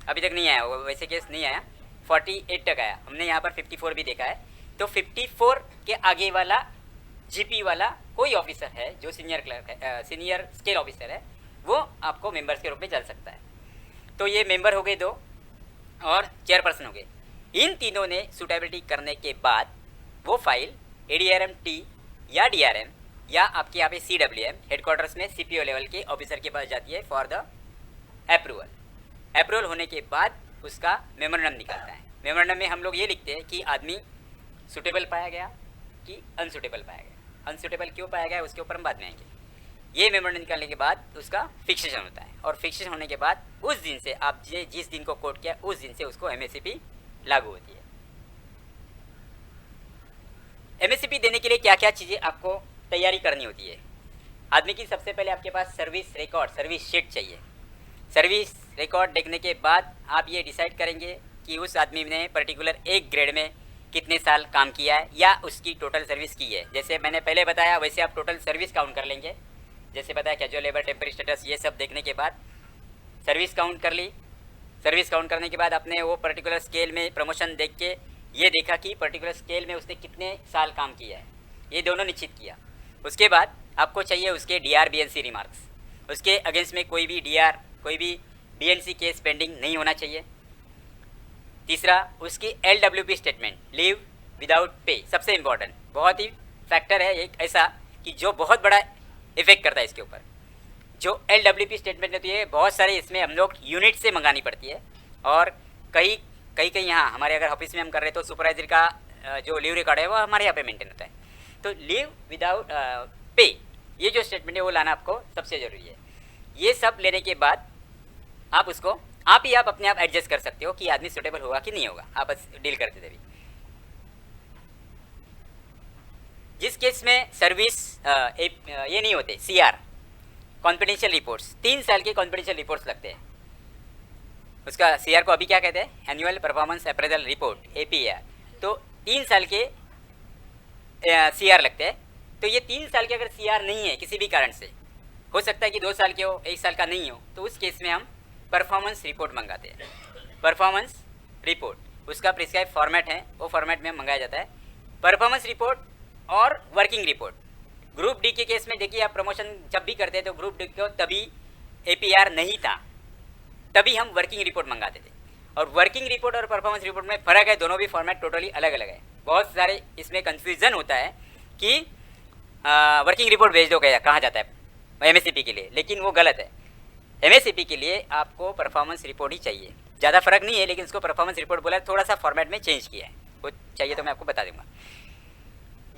S1: अभी तक नहीं आया वो, वैसे केस नहीं आया, 48 तक आया, हमने यहाँ पर 54 भी देखा है। तो 54 के आगे वाला जीपी वाला कोई ऑफिसर है जो सीनियर क्लर्क है, सीनियर स्केल ऑफिसर है, वो आपको मेंबर्स के रूप में चल सकता है। तो ये मेंबर हो गए 2 और चेयरपर्सन हो गए। इन तीनों ने सूटेबिलिटी करने के बाद वो फाइल एडीआरएम टी या डीआरएम या आपके यहाँ पे सीडब्ल्यूएम हेडक्वार्टर्स में सीपीओ लेवल के ऑफिसर के पास जाती है फॉर द अप्रूवल होने के बाद उसका मेमोरेंडम निकलता है। मेमोरेंडम में हम लोग ये लिखते हैं कि आदमी सूटेबल पाया गया कि अनसूटेबल पाया गया। अनसूटेबल क्यों पाया गया उसके ऊपर हम बाद में आएंगे। ये मेमोरेंडम निकालने के बाद उसका फिक्सेशन होता है, और फिक्सेशन होने के बाद उस दिन से आप जिस दिन को कोट किया उस दिन से उसको एमएससीपी लागू होती है। एमएससीपी देने के लिए क्या क्या चीज़ें आपको तैयारी करनी होती है। आदमी की सबसे पहले आपके पास सर्विस रिकॉर्ड, सर्विस शीट चाहिए। सर्विस रिकॉर्ड देखने के बाद आप ये डिसाइड करेंगे कि उस आदमी ने पर्टिकुलर एक ग्रेड में कितने साल काम किया है या उसकी टोटल सर्विस की है। जैसे मैंने पहले बताया वैसे आप टोटल सर्विस काउंट कर लेंगे। जैसे बताया कैजुअल लेबर, टेम्पररी स्टेटस, ये सब देखने के बाद सर्विस काउंट कर ली। सर्विस काउंट करने के बाद आपने वो पर्टिकुलर स्केल में प्रमोशन देख के ये देखा कि पर्टिकुलर स्केल में उसने कितने साल काम किया है, ये दोनों निश्चित किया। उसके बाद आपको चाहिए उसके डीआर बीएनसी रिमार्क्स। उसके अगेंस्ट में कोई भी डीआर, कोई भी बीएनसी केस पेंडिंग नहीं होना चाहिए। तीसरा, उसकी एलडब्ल्यूपी स्टेटमेंट, लीव विदाउट पे, सबसे इम्पॉर्टेंट, बहुत ही फैक्टर है एक ऐसा कि जो बहुत बड़ा इफेक्ट करता है इसके ऊपर। जो एलडब्ल्यूपी स्टेटमेंट होती है बहुत सारे इसमें हम लोग यूनिट से मंगानी पड़ती है और कई यहाँ हमारे अगर ऑफिस में हम कर रहे तो सुपरवाइजर का जो लीव रिकॉर्ड है वो हमारे यहाँ पे मेंटेन होता है। तो लीव विदाउट पे, ये जो स्टेटमेंट है वो लाना आपको सबसे ज़रूरी है। ये सब लेने के बाद आप उसको आप अपने आप एडजस्ट कर सकते हो कि आदमी सुटेबल होगा कि नहीं होगा, आप बस डील करते थे भी। जिस केस में सर्विस ये नहीं होते, सीआर कॉन्फिडेंशियल रिपोर्ट्स, 3 साल के कॉन्फिडेंशियल रिपोर्ट्स लगते हैं। उसका सीआर को अभी क्या कहते हैं, annual performance appraisal report, APR. तो 3 साल के सीआर लगते हैं। तो ये 3 साल के अगर सीआर नहीं है किसी भी कारण से, हो सकता है कि 2 साल के हो, 1 साल का नहीं हो, तो उस केस में हम परफॉर्मेंस रिपोर्ट मंगाते हैं। परफॉर्मेंस रिपोर्ट उसका प्रिस्क्राइब फॉर्मेट है, वो फॉर्मेट में मंगाया जाता है। परफॉर्मेंस रिपोर्ट और वर्किंग रिपोर्ट। ग्रुप डी के केस में देखिए, आप प्रमोशन जब भी करते तो ग्रुप डी को तभी एपीआर नहीं था, तभी हम वर्किंग रिपोर्ट मंगाते थे। और वर्किंग रिपोर्ट और परफॉर्मेंस रिपोर्ट में फ़र्क है, दोनों भी फॉर्मेट टोटली अलग अलग है। बहुत सारे इसमें कन्फ्यूज़न होता है कि वर्किंग रिपोर्ट भेज दो कहा जाता है एमएससीपी के लिए, लेकिन वो गलत है। एमएससीपी के लिए आपको परफॉर्मेंस रिपोर्ट ही चाहिए। ज़्यादा फर्क नहीं है, लेकिन इसको परफॉर्मेंस रिपोर्ट बोला, थोड़ा सा फॉर्मेट में चेंज किया है। वो चाहिए तो मैं आपको बता दूंगा।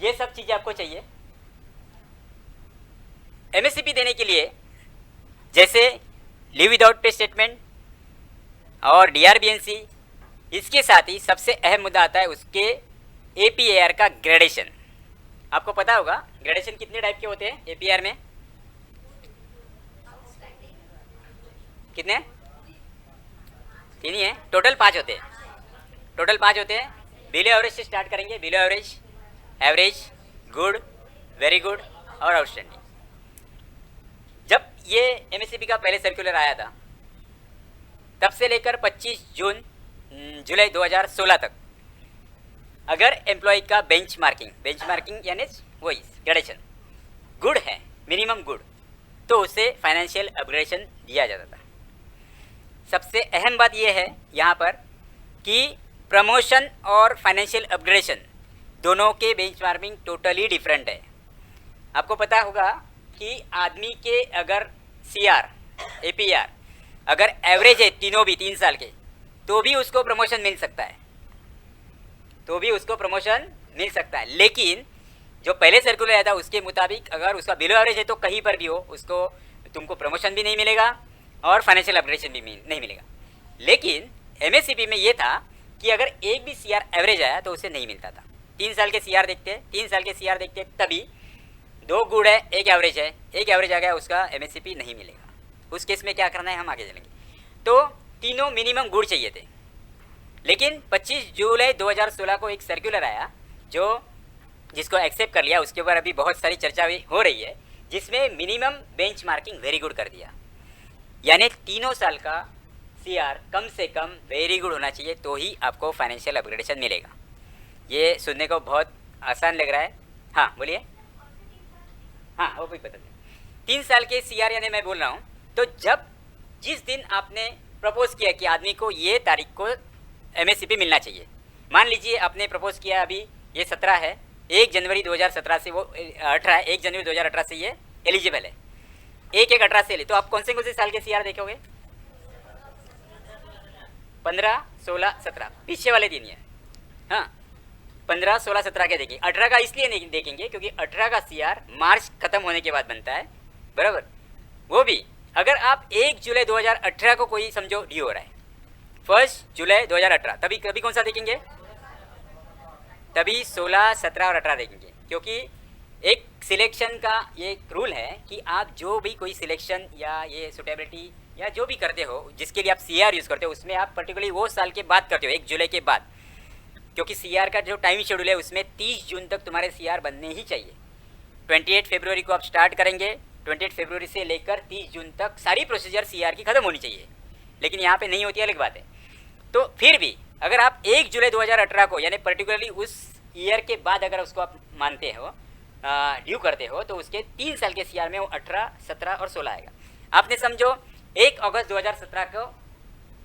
S1: ये सब चीज़ें आपको चाहिए एमएससीपी देने के लिए। जैसे लीव विदाउट पे स्टेटमेंट और डीआरबीएनसी, इसके साथ ही सबसे अहम मुद्दा आता है उसके एपीआर का ग्रेडेशन। आपको पता होगा ग्रेडेशन कितने टाइप के होते हैं एपीआर में, कितने? 3 ही है, टोटल 5 होते हैं। टोटल 5 होते हैं। बिलो एवरेज से स्टार्ट करेंगे। Below average, average, good, very good और आउटस्टैंडिंग। जब ये एमएससीपी का पहले सर्कुलर आया था, तब से लेकर 25 जुलाई 2016 तक अगर एम्प्लॉय का बेंचमार्किंग यानी वही ग्रेडेशन गुड है, मिनिमम गुड, तो उसे फाइनेंशियल अपग्रेडेशन दिया जाता था। सबसे अहम बात यह है यहाँ पर कि प्रमोशन और फाइनेंशियल अपग्रेडेशन दोनों के बेंचमार्किंग टोटली डिफरेंट है। आपको पता होगा कि आदमी के अगर सीआर, एपीआर अगर एवरेज है तीनों भी 3 साल के, तो भी उसको प्रमोशन मिल सकता है, लेकिन जो पहले सर्कुलर आया था उसके मुताबिक अगर उसका बिलो एवरेज है तो कहीं पर भी हो उसको तुमको प्रमोशन भी नहीं मिलेगा और फाइनेंशियल अपग्रेडेशन भी नहीं मिलेगा। लेकिन एमएससीपी में ये था कि अगर एक भी सीआर एवरेज आया तो उसे नहीं मिलता था। 3 साल के सीआर देखते तभी 2 गुड है, 1 एवरेज है, 1 एवरेज आ गया, उसका एमएससीपी नहीं मिलेगा। उस केस में क्या करना है हम आगे चलेंगे। तो तीनों मिनिमम गुड चाहिए थे। लेकिन 25 जुलाई 2016 को एक सर्कुलर आया जिसको एक्सेप्ट कर लिया। उसके ऊपर अभी बहुत सारी चर्चा हो रही है, जिसमें मिनिमम बेंचमार्किंग वेरी गुड कर दिया। यानी 3 साल का सीआर कम से कम वेरी गुड होना चाहिए, तो ही आपको फाइनेंशियल अपग्रेडेशन मिलेगा। ये सुनने को बहुत आसान लग रहा है। हाँ बोलिए। हाँ वो भी बता दें। 3 साल के सीआर यानी मैं बोल रहा हूँ, तो जिस दिन आपने प्रपोज किया कि आदमी को ये तारीख को एमएससीपी मिलना चाहिए, मान लीजिए आपने प्रपोज किया अभी ये 17 है, 1 जनवरी 2017 से वो 18 है, 1 जनवरी 2018 से ये एलिजिबल है, 1/1/18 से ले, तो आप कौन से साल के सीआर देखोगे? 15, 16, 17 पीछे वाले दिन है। हाँ 15, 16, 17 के देखेंगे। 18 का इसलिए नहीं देखेंगे क्योंकि 18 का सीआर मार्च खत्म होने के बाद बनता है, बराबर। वो भी अगर आप 1 जुलाई 2018 को कोई समझो ड्यू हो रहा है, 1 जुलाई 2018, तभी कभी कौन सा देखेंगे? तभी 16, 17 और 18 देखेंगे, क्योंकि एक सिलेक्शन का ये एक रूल है कि आप जो भी कोई सिलेक्शन या ये सुटेबिलिटी या जो भी करते हो जिसके लिए आप CR यूज़ करते हो, उसमें आप पर्टिकुलरली वो साल के बाद करते हो, 1 जुलाई के बाद, क्योंकि CR का जो टाइम शेड्यूल है उसमें 30 जून तक तुम्हारे CR बनने ही चाहिए। 28 फरवरी को आप स्टार्ट करेंगे, 28 फरवरी से लेकर 30 जून तक सारी प्रोसीजर CR की ख़त्म होनी चाहिए, लेकिन यहाँ पे नहीं होती है, अलग बात है। तो फिर भी अगर आप 1 जुलाई 2018 को यानी पर्टिकुलरली उस ईयर के बाद अगर उसको आप मानते हो, ड्यू करते हो, तो उसके 3 साल के CR में वो 18, 17 और 16 आएगा। आपने समझो 1 अगस्त 2017 को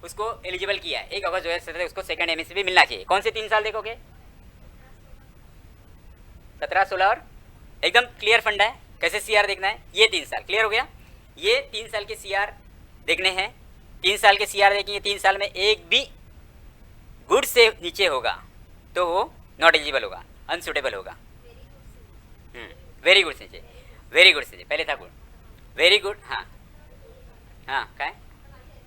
S1: उसको एलिजिबल किया है, 1 अगस्त 2017 उसको सेकंड MSCP मिलना चाहिए। कौन से 3 साल देखोगे? 17, 16 और एकदम क्लियर फंडा है कैसे CR देखना है, ये 3 साल क्लियर हो गया। ये 3 साल के CR देखने हैं, 3 साल के CR देखेंगे, 3 साल में एक भी गुड से नीचे होगा तो वो नॉट एलिजिबल होगा, अनसुटेबल होगा। वेरी गुड से नीचे, वेरी गुड से पहले था गुड, वेरी गुड। हाँ हाँ, काय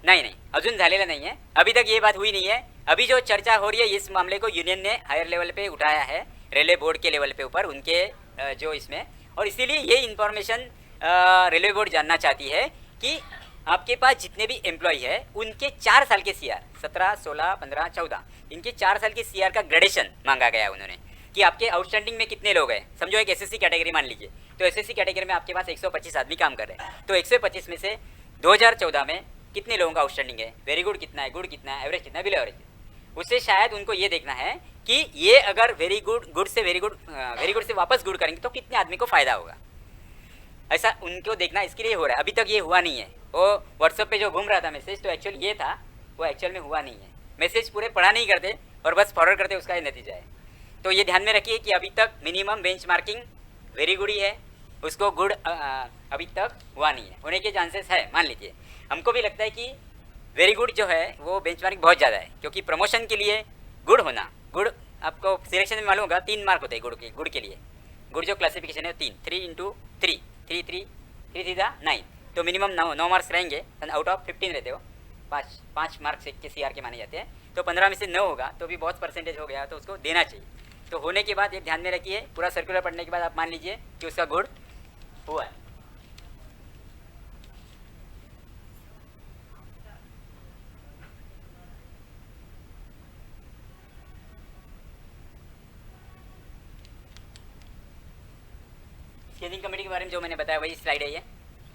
S1: नहीं, अजून झालेला नहीं है, अभी तक ये बात हुई नहीं है। अभी जो चर्चा हो रही है इस मामले को यूनियन ने हायर लेवल पे उठाया है, रेलवे बोर्ड के लेवल पे ऊपर उनके जो इसमें, और इसीलिए ये इन्फॉर्मेशन रेलवे बोर्ड जानना चाहती है कि आपके पास जितने भी एम्प्लॉय है उनके 4 साल के CR 17, 16, 15, 14 इनके 4 साल के CR का ग्रेडेशन मांगा गया है उन्होंने कि आपके आउटस्टैंडिंग में कितने लोग हैं। समझो एक SSC कैटेगरी मान लीजिए, तो SSC कैटेगरी में आपके पास 125 आदमी काम कर रहे हैं, तो 125 में से 2014 में कितने लोगों का आउटस्टैंडिंग है, वेरी गुड कितना है, गुड कितना है, एवरेज कितना है, बिलो एवरेज। उससे शायद उनको ये देखना है कि ये अगर वेरी गुड से वेरी गुड से वापस गुड करेंगे तो कितने आदमी को फ़ायदा होगा, ऐसा उनको देखना, इसके लिए हो रहा है। अभी तक ये हुआ नहीं है। वो व्हाट्सएप पे जो घूम रहा था मैसेज, तो एक्चुअल ये था, वो एक्चुअल में हुआ नहीं है। मैसेज पूरे पढ़ा नहीं करते और बस फॉरवर्ड करते, उसका ये नतीजा है। तो ये ध्यान में रखिए कि अभी तक मिनिमम बेंचमार्किंग वेरी गुड ही है, उसको गुड अभी तक हुआ नहीं है, होने के चांसेस है। मान लीजिए हमको भी लगता है कि वेरी गुड जो है वो बेंचमार्किंग बहुत ज़्यादा है, क्योंकि प्रमोशन के लिए गुड होना, गुड आपको सिलेक्शन में मालूम होगा 3 मार्क होते हैं गुड के लिए। गुड जो क्लासिफिकेशन है 3 इंटू 3 9, तो मिनिमम 9 मार्क्स रहेंगे, आउट ऑफ 15 रहते हो, 5 मार्क्स के CR के माने जाते हैं, तो 15 में से 9 होगा तो भी बहुत परसेंटेज हो गया, तो उसको देना चाहिए। तो होने के बाद ये ध्यान में रखिए, पूरा सर्कुलर पढ़ने के बाद आप मान लीजिए कि उसका गुड हुआ है। स्केलिंग कमेटी के बारे में जो मैंने बताया वही स्लाइड है ये,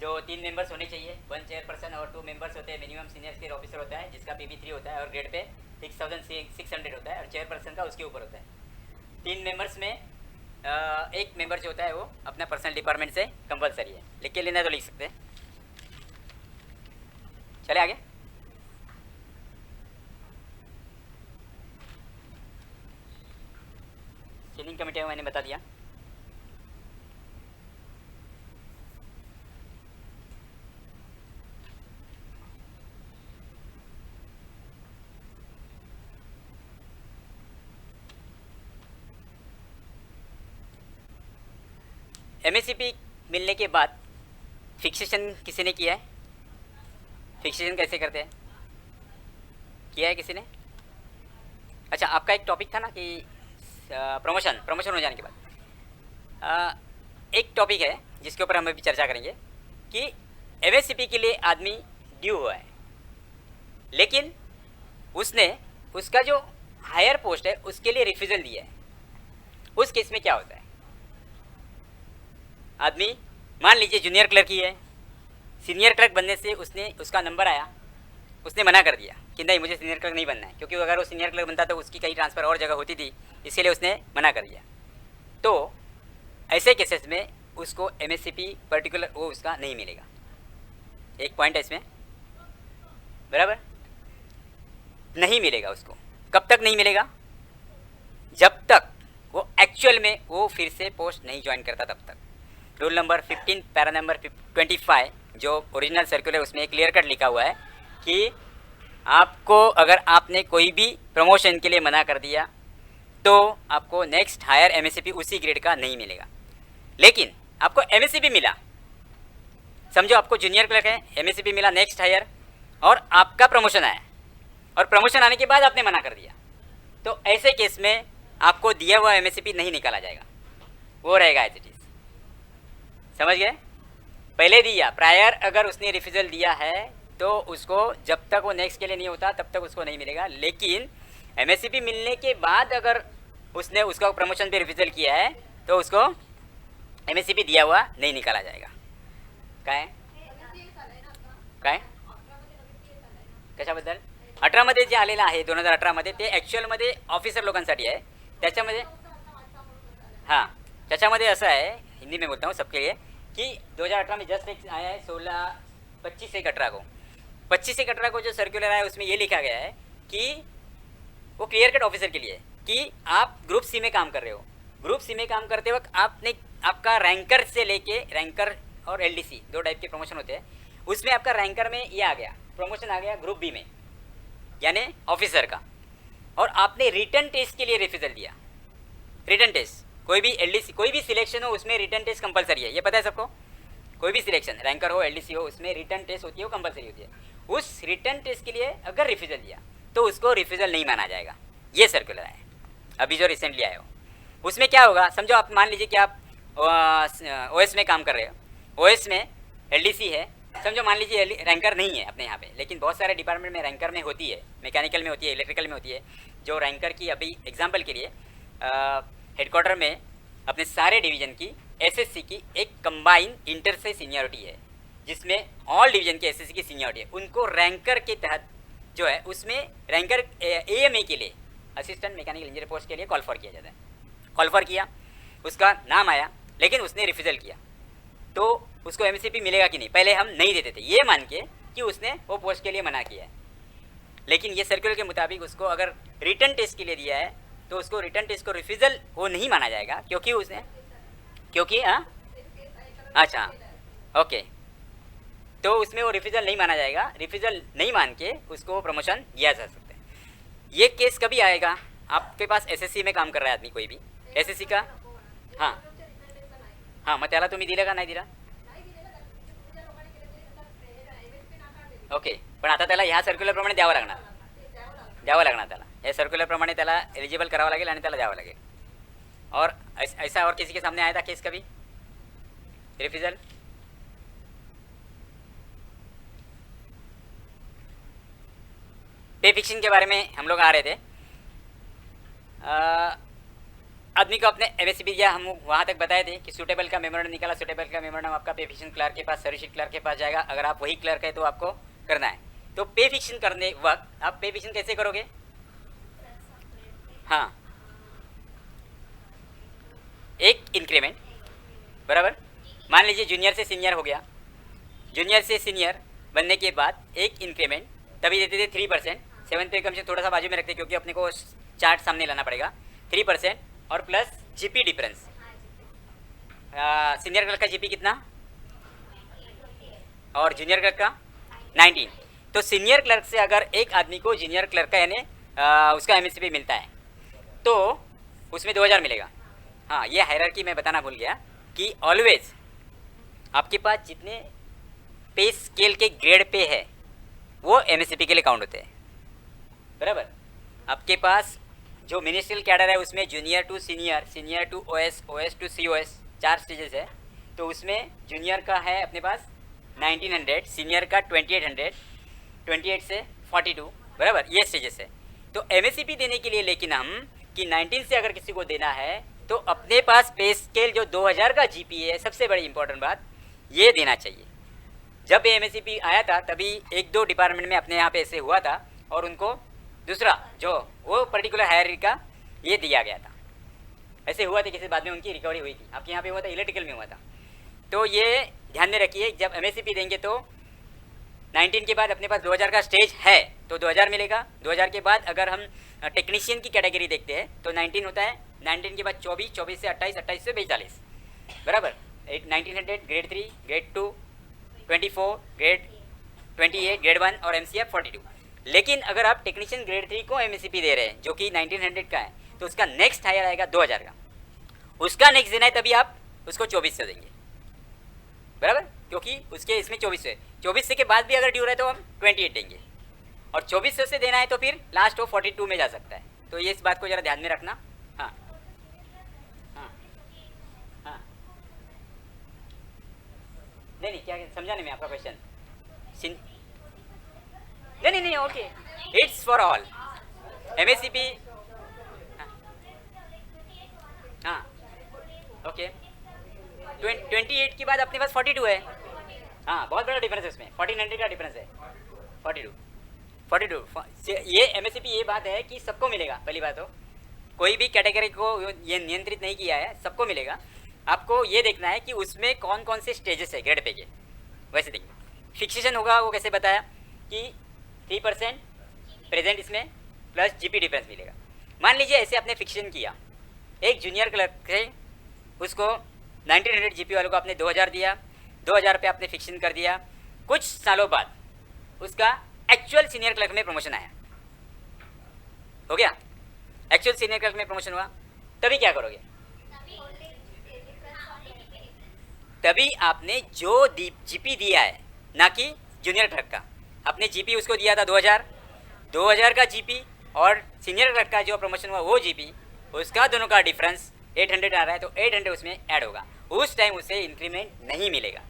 S1: जो 3 मेंबर्स होने चाहिए, 1 चेयरपर्सन और 2 मेंबर्स होते हैं। मिनिमम सीनियर स्केल ऑफिसर होता है जिसका PB3 होता है और ग्रेड पे 6600 होता है, और चेयरपर्सन का उसके ऊपर होता है। 3 मेंबर्स में एक मेंबर जो होता है वो अपना पर्सनल डिपार्टमेंट से कंपलसरी है, लिख के लेना तो लिख सकते हैं। चले आगे। स्केलिंग कमेटी में मैंने बता दिया। MSCP मिलने के बाद फिक्सेशन किसी ने किया है? फिक्सेशन कैसे करते हैं, किया है किसी ने? अच्छा, आपका एक टॉपिक था ना कि प्रमोशन हो जाने के बाद एक टॉपिक है जिसके ऊपर हम अभी चर्चा करेंगे कि MSCP के लिए आदमी ड्यू हुआ है, लेकिन उसने उसका जो हायर पोस्ट है उसके लिए रिफ्यूजल दिया है। उस केस में क्या होता है? आदमी मान लीजिए जूनियर क्लर्क ही है, सीनियर क्लर्क बनने से उसका नंबर आया, उसने मना कर दिया कि नहीं मुझे सीनियर क्लर्क नहीं बनना है, क्योंकि अगर वो सीनियर क्लर्क बनता तो उसकी कई ट्रांसफ़र और जगह होती थी, इसके लिए उसने मना कर दिया। तो ऐसे केसेस में उसको MSCP पर्टिकुलर वो उसका नहीं मिलेगा। एक पॉइंट है इसमें, बराबर नहीं मिलेगा उसको। कब तक नहीं मिलेगा? जब तक वो एक्चुअल में वो फिर से पोस्ट नहीं ज्वाइन करता तब तक। रूल नंबर 15 पैरा नंबर 25 जो ओरिजिनल सर्कुलर उसमें क्लियर कट लिखा हुआ है कि आपको अगर आपने कोई भी प्रमोशन के लिए मना कर दिया तो आपको नेक्स्ट हायर MSCP उसी ग्रेड का नहीं मिलेगा। लेकिन आपको MSCP मिला, समझो आपको जूनियर क्लर्क है, MSCP मिला नेक्स्ट हायर और आपका प्रमोशन आया, और प्रमोशन आने के बाद आपने मना कर दिया, तो ऐसे केस में आपको दिया हुआ एमएससीपी नहीं निकाला जाएगा, वो रहेगा एज इट इज। समझ गए? पहले दिया प्रायर अगर उसने रिफ्यूजल दिया है तो उसको जब तक वो नेक्स्ट के लिए नहीं होता तब तक उसको नहीं मिलेगा, लेकिन एमएससीपी मिलने के बाद अगर उसने उसका प्रमोशन पे रिफ्यूजल किया है तो उसको एमएससीपी दिया हुआ नहीं निकाला जाएगा। काय काय कशाबद्दल? 18मध्ये जे आलेलं आहे 2018मध्ये ते ॲक्च्युअलमध्ये ऑफिसर लोकांसाठी आहे। त्याच्यामध्ये हाँ, त्याच्यामध्ये असं आहे, हिंदी में बोलता हूँ सबके लिए, कि 2018 में जस्ट एक आया है 25/1/18 को। 25/1/18 को जो सर्कुलर आया है उसमें ये लिखा गया है कि वो क्लियर कट ऑफिसर के लिए है कि आप ग्रुप सी में काम कर रहे हो, ग्रुप सी में काम करते वक्त आपने आपका रैंकर से लेके, रैंकर और एलडीसी 2 टाइप के प्रमोशन होते हैं, उसमें आपका रैंकर में ये आ गया, प्रमोशन आ गया ग्रुप बी में यानी ऑफिसर का, और आपने रिटर्न टेस्ट के लिए रिफ्यूजल दिया। रिटर्न टेस्ट कोई भी एलडीसी कोई भी सिलेक्शन हो उसमें रिटर्न टेस्ट कंपलसरी है, ये पता है सबको। कोई भी सिलेक्शन रैंकर हो एलडीसी हो उसमें रिटर्न टेस्ट होती है, वो कंपलसरी होती है। उस रिटर्न टेस्ट के लिए अगर रिफ्यूजल दिया तो उसको रिफ्यूजल नहीं माना जाएगा। ये सर्कुलर है अभी जो रिसेंटली आया हो। उसमें क्या होगा, समझो आप मान लीजिए कि आप ओएस में काम कर रहे हो, ओएस में एलडीसी है, समझो मान लीजिए रैंकर नहीं है अपने यहाँ पे, लेकिन बहुत सारे डिपार्टमेंट में रैंकर में होती है, मैकेनिकल में होती है, इलेक्ट्रिकल में होती है। जो रैंकर की अभी एग्जाम्पल के लिए हेडक्वार्टर में अपने सारे डिवीज़न की एसएससी की एक कंबाइन इंटर से सीनियरिटी है, जिसमें ऑल डिवीज़न की एसएससी की सीनियरिटी है, उनको रैंकर के तहत जो है उसमें रैंकर एएमए के लिए, असिस्टेंट मैकेनिकल इंजीनियर पोस्ट के लिए कॉल फॉर किया जाता है। कॉल फॉर किया, उसका नाम आया, लेकिन उसने रिफ्यूजल किया, तो उसको एमएससीपी मिलेगा कि नहीं, पहले हम नहीं देते थे ये मान के कि उसने वो पोस्ट के लिए मना किया है। लेकिन ये सर्कुलर के मुताबिक उसको अगर रिटर्न टेस्ट के लिए दिया है तो उसको रिटर्न टेस्ट को रिफ्यूजल वो नहीं माना जाएगा, क्योंकि उसने अच्छा ओके, तो उसमें वो रिफ्यूजल नहीं माना जाएगा। रिफ्यूजल नहीं मान के उसको प्रमोशन दिया जा सकता है। ये केस कभी आएगा, आपके पास एसएससी में काम कर रहा है आदमी, कोई भी एसएससी का, हां मग त्याला तुम्ही दिलं का नाही दिला? ओके, पण आता त्याला ह्या सर्क्युलरप्रमाणे द्यावं लागणार त्याला, या सर्क्युलरप्रमाणे त्याला एलिजिबल करावं लागेल आणि त्याला द्यावं लागेल। और ऐसा और किसी के सामने आया था केस कभी रिफ्यूजल? पे फिक्सिंग के बारे में हम लोग आ रहे थे। आदमी को अपने एमएससीपी दिया, हम वहाँ तक बताए थे कि सूटेबल का मेमोरेंडम निकाला, सूटेबल का मेमोरेंडम आपका पे फिक्सिंग क्लर्क के पास, सर्विस क्लर्क के पास जाएगा। अगर आप वही क्लर्क है तो आपको करना है। तो पे फिक्सिंग करने वक्त आप पे फिक्सिंग कैसे करोगे? हाँ, एक इंक्रीमेंट बराबर, मान लीजिए जूनियर से सीनियर हो गया, जूनियर से सीनियर बनने के बाद एक इंक्रीमेंट तभी देते थे 3%। 7th पे कमीशन थोड़ा सा बाजू में रखते क्योंकि अपने को चार्ट सामने लाना पड़ेगा। 3% और plus GP difference. Senior clerk का जीपी कितना और जूनियर क्लर्क का 19। तो सीनियर क्लर्क से अगर एक आदमी को जूनियर क्लर्क का यानी उसका एमएससीपी मिलता है तो उसमें 2000 मिलेगा। हाँ, ये हायरार्की मैं बताना भूल गया कि ऑलवेज आपके पास जितने पे स्केल के ग्रेड पे है वो एमएससीपी के लिए काउंट होते हैं बराबर। आपके पास जो मिनिस्ट्रियल कैडर है उसमें junior to senior, senior to OS, OS to COS 4 stages है। तो उसमें जूनियर का है अपने पास 1900, सीनियर का 2800, 28 से 42 बराबर, ये स्टेजेस है। तो एमएससीपी देने के लिए लेकिन हम कि 19 से अगर किसी को देना है तो अपने पास पे स्केल जो 2000 का जीपी है, सबसे बड़ी इंपॉर्टेंट बात ये देना चाहिए। जब एमएससीपी आया था तभी 1-2 डिपार्टमेंट में अपने यहाँ पे ऐसे हुआ था और उनको दूसरा जो वो पर्टिकुलर हायरार्की का ये दिया गया था। ऐसे हुआ था, किसी बाद में उनकी रिकवरी हुई थी। आपके यहाँ पे हुआ था, इलेक्ट्रिकल में हुआ था। तो ये ध्यान में रखिए, जब एमएससीपी देंगे तो 19 के बाद अपने पास 2000 का स्टेज है तो 2000 मिलेगा। 2000 के बाद अगर हम टेक्नीशियन की कैटेगरी देखते हैं तो 19 होता है, 19 के बाद 24, 24 से 28, 28 से 42 बराबर। 1900 ग्रेड 3, ग्रेड 2, 24, ग्रेड 28, ग्रेड 1 और एमसीएफ 42। लेकिन अगर आप टेक्नीशियन ग्रेड 3 को एमएससीपी दे रहे हैं जो कि 1900 का है तो उसका नेक्स्ट हायर आएगा 2000 का, उसका नेक्स्ट देना है तभी आप उसको 2400 देंगे बराबर, क्योंकि उसके इसमें 2400 है। 2400 के बाद भी अगर ड्यू रहे तो हम 28 देंगे और 2400 से देना है तो फिर लास्ट वो 42 में जा सकता है। तो ये इस बात को ज़रा ध्यान में रखना। हाँ हाँ हाँ, नहीं क्या समझा नहीं मैं आपका क्वेश्चन। नहीं, okay, it's for all MSCP. हाँ ओके, 28 के बाद अपने पास 42 है। हाँ बहुत बड़ा डिफरेंस है उसमें, 1400 का डिफरेंस है। 42 ये एमएससीपी ये बात है कि सबको मिलेगा। पहली बात तो कोई भी कैटेगरी को ये नियंत्रित नहीं किया है, सबको मिलेगा। आपको ये देखना है कि उसमें कौन कौन से स्टेजेस है ग्रेड पे के। वैसे देखिए फिक्सेशन होगा, वो कैसे बताया कि 3% प्रेजेंट इसमें प्लस जीपी डिफरेंस मिलेगा। मान लीजिए ऐसे आपने फिक्सेशन किया, एक जूनियर क्लर्क से उसको 1900 जीपी वालों को आपने 2000 दिया, 2000 पे आपने फिक्सेशन कर दिया। कुछ सालों बाद उसका एक्चुअल सीनियर क्लर्क में प्रमोशन आया, हो गया एक्चुअल सीनियर क्लर्क में प्रमोशन हुआ, तभी क्या करोगे? तभी आपने जो जीपी दिया है, ना कि जूनियर क्लर्क का, आपने जीपी उसको दिया था 2000 का जीपी और सीनियर क्लर्क का जो प्रमोशन हुआ वो जीपी, उसका दोनों का डिफरेंस 800 आ रहा है, तो 800 उसमें ऐड होगा। उस टाइम उसे इंक्रीमेंट नहीं मिलेगा।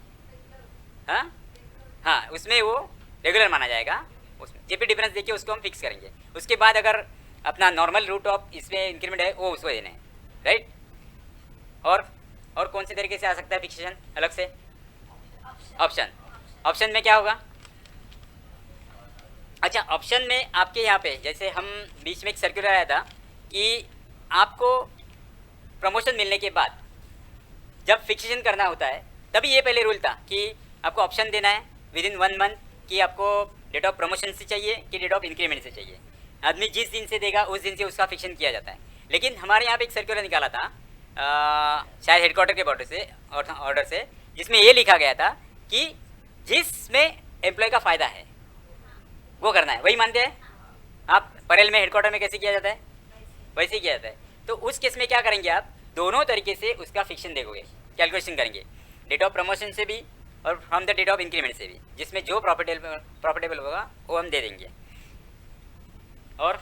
S1: हाँ उसमें वो रेगुलर माना जाएगा। उसमें जीपी डिफरेंस देखिए उसको हम फिक्स करेंगे। उसके बाद अगर अपना नॉर्मल रूट ऑफ इसमें इंक्रीमेंट है वो उसको देना है, राइट। और कौन से तरीके से आ सकता है फिक्सेशन अलग से? ऑप्शन में क्या होगा? अच्छा, ऑप्शन में आपके यहाँ पे जैसे हम बीच में एक सर्कुलर आया था कि आपको प्रमोशन मिलने के बाद जब फिक्सेशन करना होता है, तभी ये पहले रूल था कि आपको ऑप्शन देना है विद इन 1 मंथ कि आपको डेट ऑफ प्रमोशन से चाहिए कि डेट ऑफ इंक्रीमेंट से चाहिए। आदमी जिस दिन से देगा उस दिन से उसका फिक्सेशन किया जाता है। लेकिन हमारे यहाँ पे एक सर्कुलर निकाला था शायद हेडक्वार्टर के ऑर्डर से, जिसमें ये लिखा गया था कि जिसमें एम्प्लॉय का फ़ायदा है वो करना है, वही मानते हैं आप। परेल में हेडक्वार्टर में कैसे किया जाता है वैसे ही किया जाता है। तो उस केस में क्या करेंगे आप, दोनों तरीके से उसका फिक्सेशन देखोगे, कैलकुलेशन करेंगे, डेट ऑफ प्रमोशन से भी और from the date of increment से भी, जिसमें जो प्रॉफिटेबल होगा वो हम दे देंगे। और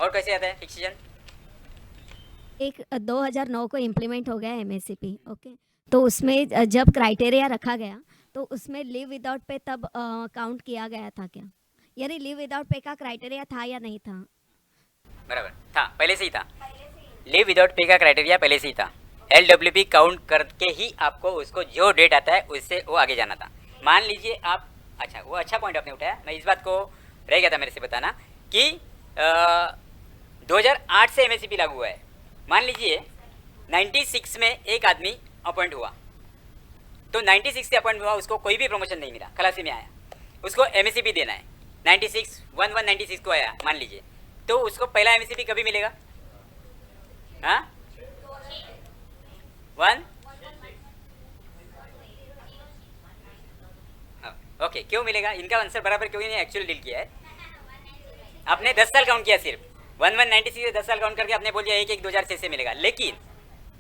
S1: कैसे आता है फिक्सेशन?
S2: एक 2009 को इम्प्लीमेंट हो गया एमएससीपी, ओके। तो उसमें जब क्राइटेरिया रखा गया तो उसमें लिव विदाउट पे तब काउंट किया गया था क्या? यानी लिव विदाउट पे का क्राइटेरिया था या नहीं था?
S1: बराबर था, पहले से ही था। लिव विदाउट पे का क्राइटेरिया पहले से ही था। LWP काउंट करके ही आपको उसको जो डेट आता है उससे वो आगे जाना था। मान लीजिए आप, अच्छा वो अच्छा पॉइंट आपने उठाया, मैं इस बात को रह गया था मेरे से बताना कि 2008 से MSCP लागू हुआ है। मान लीजिए 96 में एक आदमी अपॉइंट हुआ, तो 96 से अपॉइंट हुआ, उसको कोई भी प्रमोशन नहीं मिला, खलासी में आया, उसको MSCP देना है। 96 को आया मान लीजिए, तो उसको पहला MSCP कभी मिलेगा? हाँ 1 ओके, क्यों मिलेगा? इनका आंसर बराबर क्यों नहीं एक्चुअली डील किया है। आपने 10 साल काउंट किया, सिर्फ 1196 से 10 साल काउंट करके आपने बोल दिया 1/1/2006 से मिलेगा, लेकिन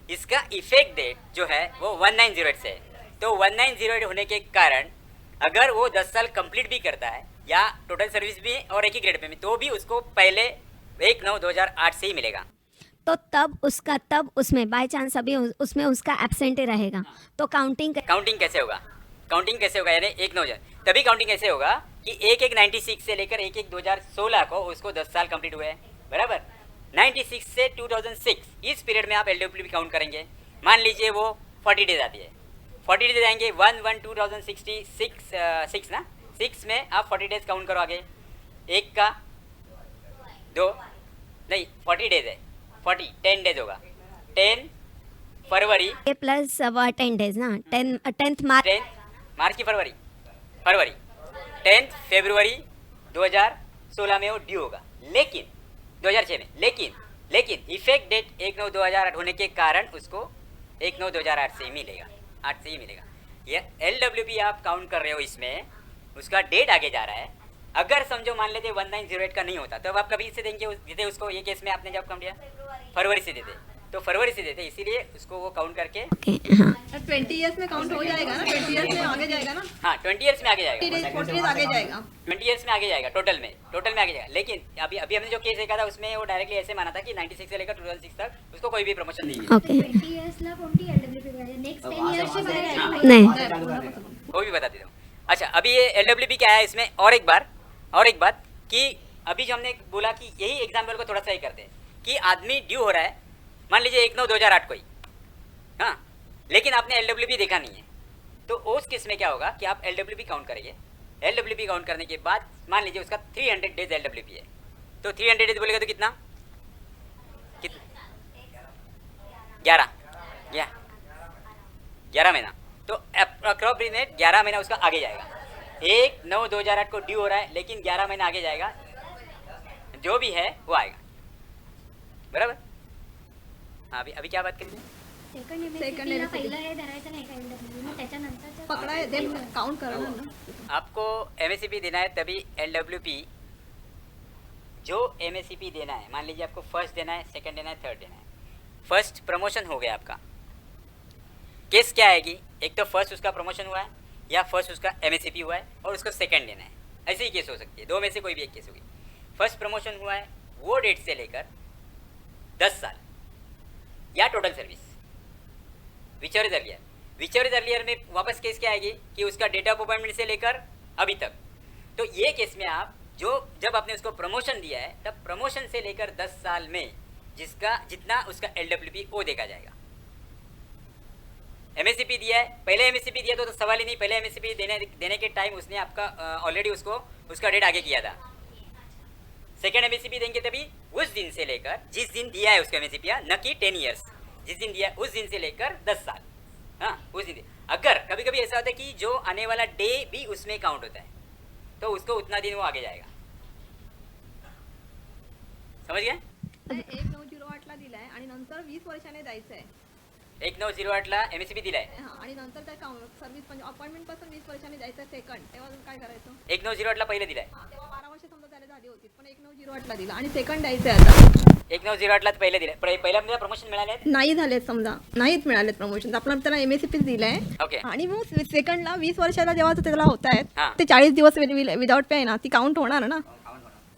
S1: इसका इफेक्ट डेट जो है वो 1908 से है। तो 1908 होने के कारण अगर वो 10 साल कंप्लीट भी करता है या टोटल सर्विस भी और एक ही ग्रेड पे भी, तो भी उसको पहले 1/9/2008 से ही मिलेगा।
S2: तो तब उसमें बाय चांस अभी उसमें उसका एब्सेंट रहेगा, तो काउंटिंग
S1: कैसे होगा? यानी 1/9 तभी काउंटिंग कैसे होगा कि 1/1/96 से लेकर 1/1/2016 को उसको 10 साल कंप्लीट हुए हैं, बराबर। 96 से 2006 इस पीरियड में आप LWP काउंट करेंगे। मान लीजिए वो 40 डेज आती है, 40 डेज आएंगे 1/1/2066 ना, 6 में आप 40 डेज काउंट करो आगे, 1 का 2 नहीं 40 डेज है, 10 डेज होगा। 10 फरवरी
S2: प्लस 10 डेज ना, 10th
S1: मार्च की फरवरी 10 फरवरी 2016 में वो ड्यू होगा, लेकिन 2006 में, लेकिन इफेक्ट डेट 1/9/2008 होने के कारण उसको 1/9/2008 से ही मिलेगा, 8 से ही मिलेगा। ये LWP आप काउंट कर रहे हो, इसमें उसका डेट आगे जा रहा है। अगर समझो मान लेते 1908 का नहीं होता, तब आप कभी से देंगे देते उसको? ये केस में आपने जब काउंट किया फरवरी से देते, तो फरवरी से देते हैं, इसीलिए उसको वो काउंट करके
S2: ओके हाँ
S3: 20 ईयर्स में काउंट हो जाएगा ना, 20 ईयर्स में आगे जाएगा ना,
S1: हाँ 20 ईयर्स में आगे जाएगा,
S3: 40 डेज आगे जाएगा।
S1: 20 ईयर्स में आगे जाएगा, टोटल में आगे जाएगा। लेकिन अभी अभी हमने जो केस देखा था उसमें वो डायरेक्टली ऐसे माना था कि 96 से लेकर 2006 तक उसको कोई भी प्रमोशन नहीं है।
S2: ओके
S4: 20 इयर्सला कोणती LWP पाहिजे नेक्स्ट 10 इयर्सची पाहिजे
S2: नाही
S1: वो भी बता देता हूँ। अच्छा अभी ये LWP क्या है इसमें, और एक बात कि अभी जो हमने बोला कि यही एग्जाम्पल को थोड़ा सा ही करते हैं कि आदमी ड्यू हो रहा है, मान लीजिए 1/9/2008 कोई, हाँ, लेकिन आपने LWP देखा नहीं है, तो उस केस में क्या होगा कि आप LWP काउंट करेंगे। LWP काउंट करने के बाद मान लीजिए उसका 300 डेज LWP है, तो 300 डेज बोलेगा तो कितना 11 महीना, तो अप्रोप्रिएट 11 महीना उसका आगे जाएगा। 1/9/2008 को ड्यू हो रहा है लेकिन 11 महीना आगे जाएगा, जो भी है वो आएगा, बराबर। हाँ अभी क्या बात करेंगे,
S4: सेकंड
S3: Second
S4: MSCP ला
S3: MSCP.
S4: पहिलं हे धरायचं नाही का LWP मग त्याच्यानंतरच्या
S3: पकड़ा है, दे काउंट करो ना।
S1: आपको MSCP देना है तभी LWP, जो MSCP देना है, मान लीजिए आपको फर्स्ट देना है, सेकंड देना है, थर्ड देना है। फर्स्ट प्रमोशन हो गया आपका, केस क्या है कि एक तो फर्स्ट उसका प्रमोशन हुआ है या फर्स्ट उसका MSCP हुआ है और उसको सेकंड देना है, ऐसी ही केस हो सकती है, दो में से कोई भी एक केस होगी। फर्स्ट प्रमोशन हुआ है वो डेट से लेकर 10 साल या टोटल सर्विस, विचर इज अर्लियर में वापस केस क्या आएगी कि उसका डेट ऑफ अपॉइंटमेंट से लेकर अभी तक। तो ये केस में आप जब आपने उसको प्रमोशन दिया है तब प्रमोशन से लेकर 10 साल में जितना उसका LWP वो देखा जाएगा। MSCP दिया है, पहले MSCP दिया तो सवाल ही नहीं, पहले MSCP देने के टाइम उसने आपका ऑलरेडी उसका डेट आगे किया था। सेकेंड MSCP देंगे तभी उस दिन से लेकर जिस दिन दिया है उसका MSCP, न कि 10 ईयर्स, जिस दिन दिया है उस दिन से लेकर 10 साल, हाँ उस दिन। अगर कभी कभी ऐसा होता है कि जो आने वाला डे भी उसमें काउंट होता है तो उसको उतना दिन वो आगे जाएगा, समझ गए।
S3: 1908 ला दिलाय आणि नंतर 20 वर्षाने द्यायचं आहे।
S1: 1908ला MSCP दिलाय,
S3: हां, आणि नंतर काय सर्व्हिस म्हणजे अपॉइंटमेंट पासून 20 वर्षाने द्यायचं सेकंड, तेव्हा काय करायचं?
S1: 1908ला पहिले दिलाय,
S3: हां, तेव्हा 12 वर्ष समजा त्याला झाली होती, पण 1908 ला दिला आणि सेकंड द्यायचं आता
S1: 1908ला पहिले दिलाय, पहिल्या म्हणजे प्रमोशन मिळाले आहेत,
S3: नाही झाले, समजा नाहीच मिळालेत प्रमोशन, आपण त्याला MSCP दिलाय
S1: ओके
S3: आणि मग सेकंडला 20 वर्षाला जेव्हा त्याला होत
S1: हां.
S3: आहेत ते 40 दिवस विदाउट पे आहे ना, ती काउंट होणार ना।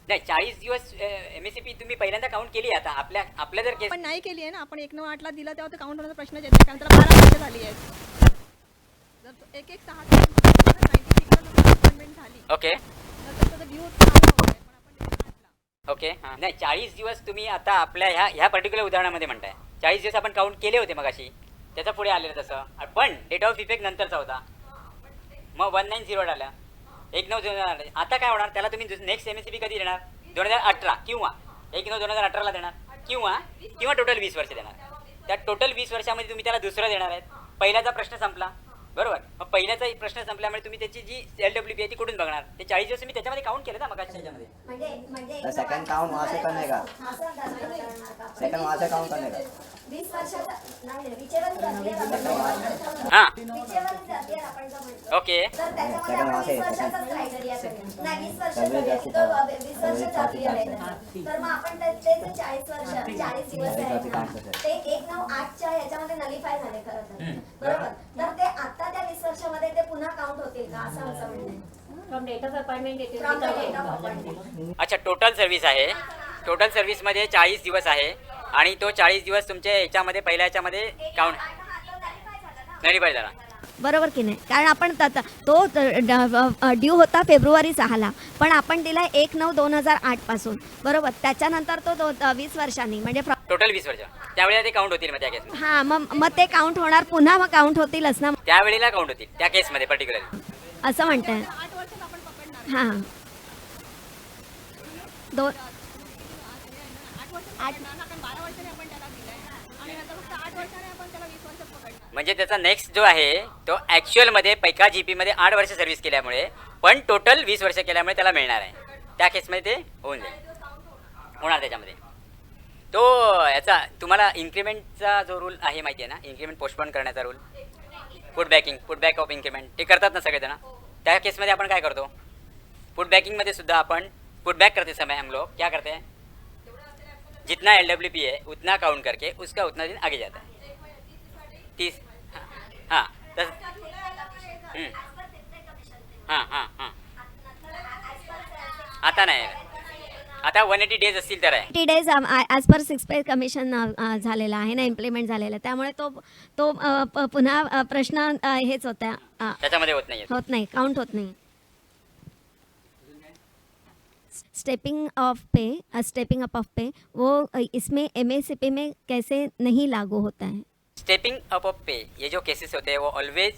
S1: नाही 40 दिवस MSCP तुम्ही पहिल्यांदा काउंट केली आता आपल्या जर केस
S3: पण नाही केली आहे ना आपण, 1908 ला दिला तेव्हा ते काउंट होण्याचा प्रश्नच येत नाही, कारण त्याला 12 वर्ष झाली आहेत। जर 1/6 अपॉइंटमेंट झाली
S1: ओके
S3: तर त्याचं ड्यू पण आपण 1908
S1: ओके हां, नाही 40 दिवस तुम्ही आता आपल्या ह्या पर्टिक्युलर उदाहरणामध्ये म्हणताय, 40 दिवस आपण काउंट केले होते मगाशी, त्याचा पुढे आलेलं तसं, पण डेट ऑफ इफेक्ट नंतरचा होता, मग 1908 आलं, 1/9/2008 आता काय होणार, त्याला तुम्ही नेक्स्ट MSCP कधी देणार, 2018 किंवा 1/9/2018ला देणार किंवा टोटल 20 वर्ष देणार। त्या टोटल 20 वर्षामध्ये तुम्ही त्याला दुसरं देणार आहेत, पहिल्याचा प्रश्न संपला, बरोबर। मग पहिल्याचा प्रश्न संपल्यामुळे तुम्ही त्याची जी LWP आहे ती कुठून बघणार, ते 40 दिवस मी त्याच्यामध्ये काउंट केलं ना मगाशी त्याच्यामध्ये,
S5: तो सेकंड काउंट वहाँ से करने का, सेकंड वहाँ से काउंट करने का।
S6: 20 वर्षाचा नाही विचेवर प्रक्रिया
S1: हां
S6: विचेवर प्रक्रिया आपण जो म्हणतो
S1: ओके
S6: तर त्याच्यामध्ये आपण 20 वर्षाचाच क्रायटेरिया करूया नाही 20 वर्ष करूया की तो 20 वर्षाचा क्रिया आहे तर मग आपण ते जे 40 वर्ष 40 दिवस आहे ते 1/9/8 च्या याच्यामध्ये नलिफाय झाले खरं तर, बरोबर। तर ते आता त्या 20 वर्षामध्ये ते पुन्हा काउंट होतील का असं आमचं म्हणणं आहे,
S4: फ्रॉम डेट ऑफ अपॉइंटमेंट येते
S6: from the date of appointment.
S1: अच्छा टोटल सर्व्हिस आहे, टोटल सर्व्हिसमध्ये 40 दिवस आहे आणि तो 40 दिवस तुमच्या याच्यामध्ये पहिल्या याच्यामध्ये काउंट नलिफाय झाला,
S2: बरोबर की नाही, कारण आपण तो ड्यू होता फेब्रुवारी 6ला, पण आपण दिला 1/9/2008 पासून, बरोबर। त्याच्यानंतर तो 20 वर्षांनी म्हणजे
S1: टोटल 20 वर्ष, त्यावेळेला ते काउंट होतील मग त्या केस,
S2: हां मग ते काउंट होणार, पुन्हा मग काउंट होतीलच ना,
S1: त्यावेळेला काउंट होतील त्या केसमध्ये पर्टिक्युलरली,
S2: असं म्हणताय।
S3: 8 वर्षात आपण पकडणार
S2: हां 2
S3: 8 वर्षात कारण 12 वर्षाने आपण त्याला दिलाय आणि नंतर फक्त 8 वर्षाने आपण त्याला 20 वर्षात पकडणार।
S1: म्हणजे त्याचा नेक्स्ट जो आहे तो ॲक्च्युअलमध्ये पैका GP मध्ये 8 वर्ष सर्व्हिस केल्यामुळे पण टोटल 20 वर्ष केल्यामुळे त्याला मिळणार आहे, त्या केसमध्ये ते होऊन जाईल, होणार त्याच्यामध्ये। तो याचा तुम्हाला इन्क्रीमेंटचा जो रूल आहे माहिती आहे ना, इन्क्रीमेंट पोस्टपोन करण्याचा रूल, पुटबॅक ऑफ इन्क्रीमेंट ते करतात ना सगळेजण, त्या केसमध्ये आपण काय करतो, पुटबॅकिंगमध्ये सुद्धा आपण पुटबॅक करते समय हम लोग क्या करते हैं, जितना LWP है उतना काउंट करके उसका उतना दिन आगे जाता है 30 हाँ 10 हाँ हाँ हाँ आता नाही आता 180 डेज असतील तर आहे
S2: 80 डेज ॲज पर 6 पे कमिशन झालेला आहे ना, इम्प्लिमेंट झालेला आहे. त्यामुळे तो पुन्हा प्रश्न हेच होता,
S1: त्याच्यामध्ये होत नाही
S2: होत नाही, काउंट होत नाही. स्टेपिंग अप ऑफ पे वो इसमें MACP में कैसे नहीं लागू होता है?
S1: स्टेपिंग अप ऑफ पे ये जो केसेस होते हैं वो ऑलवेज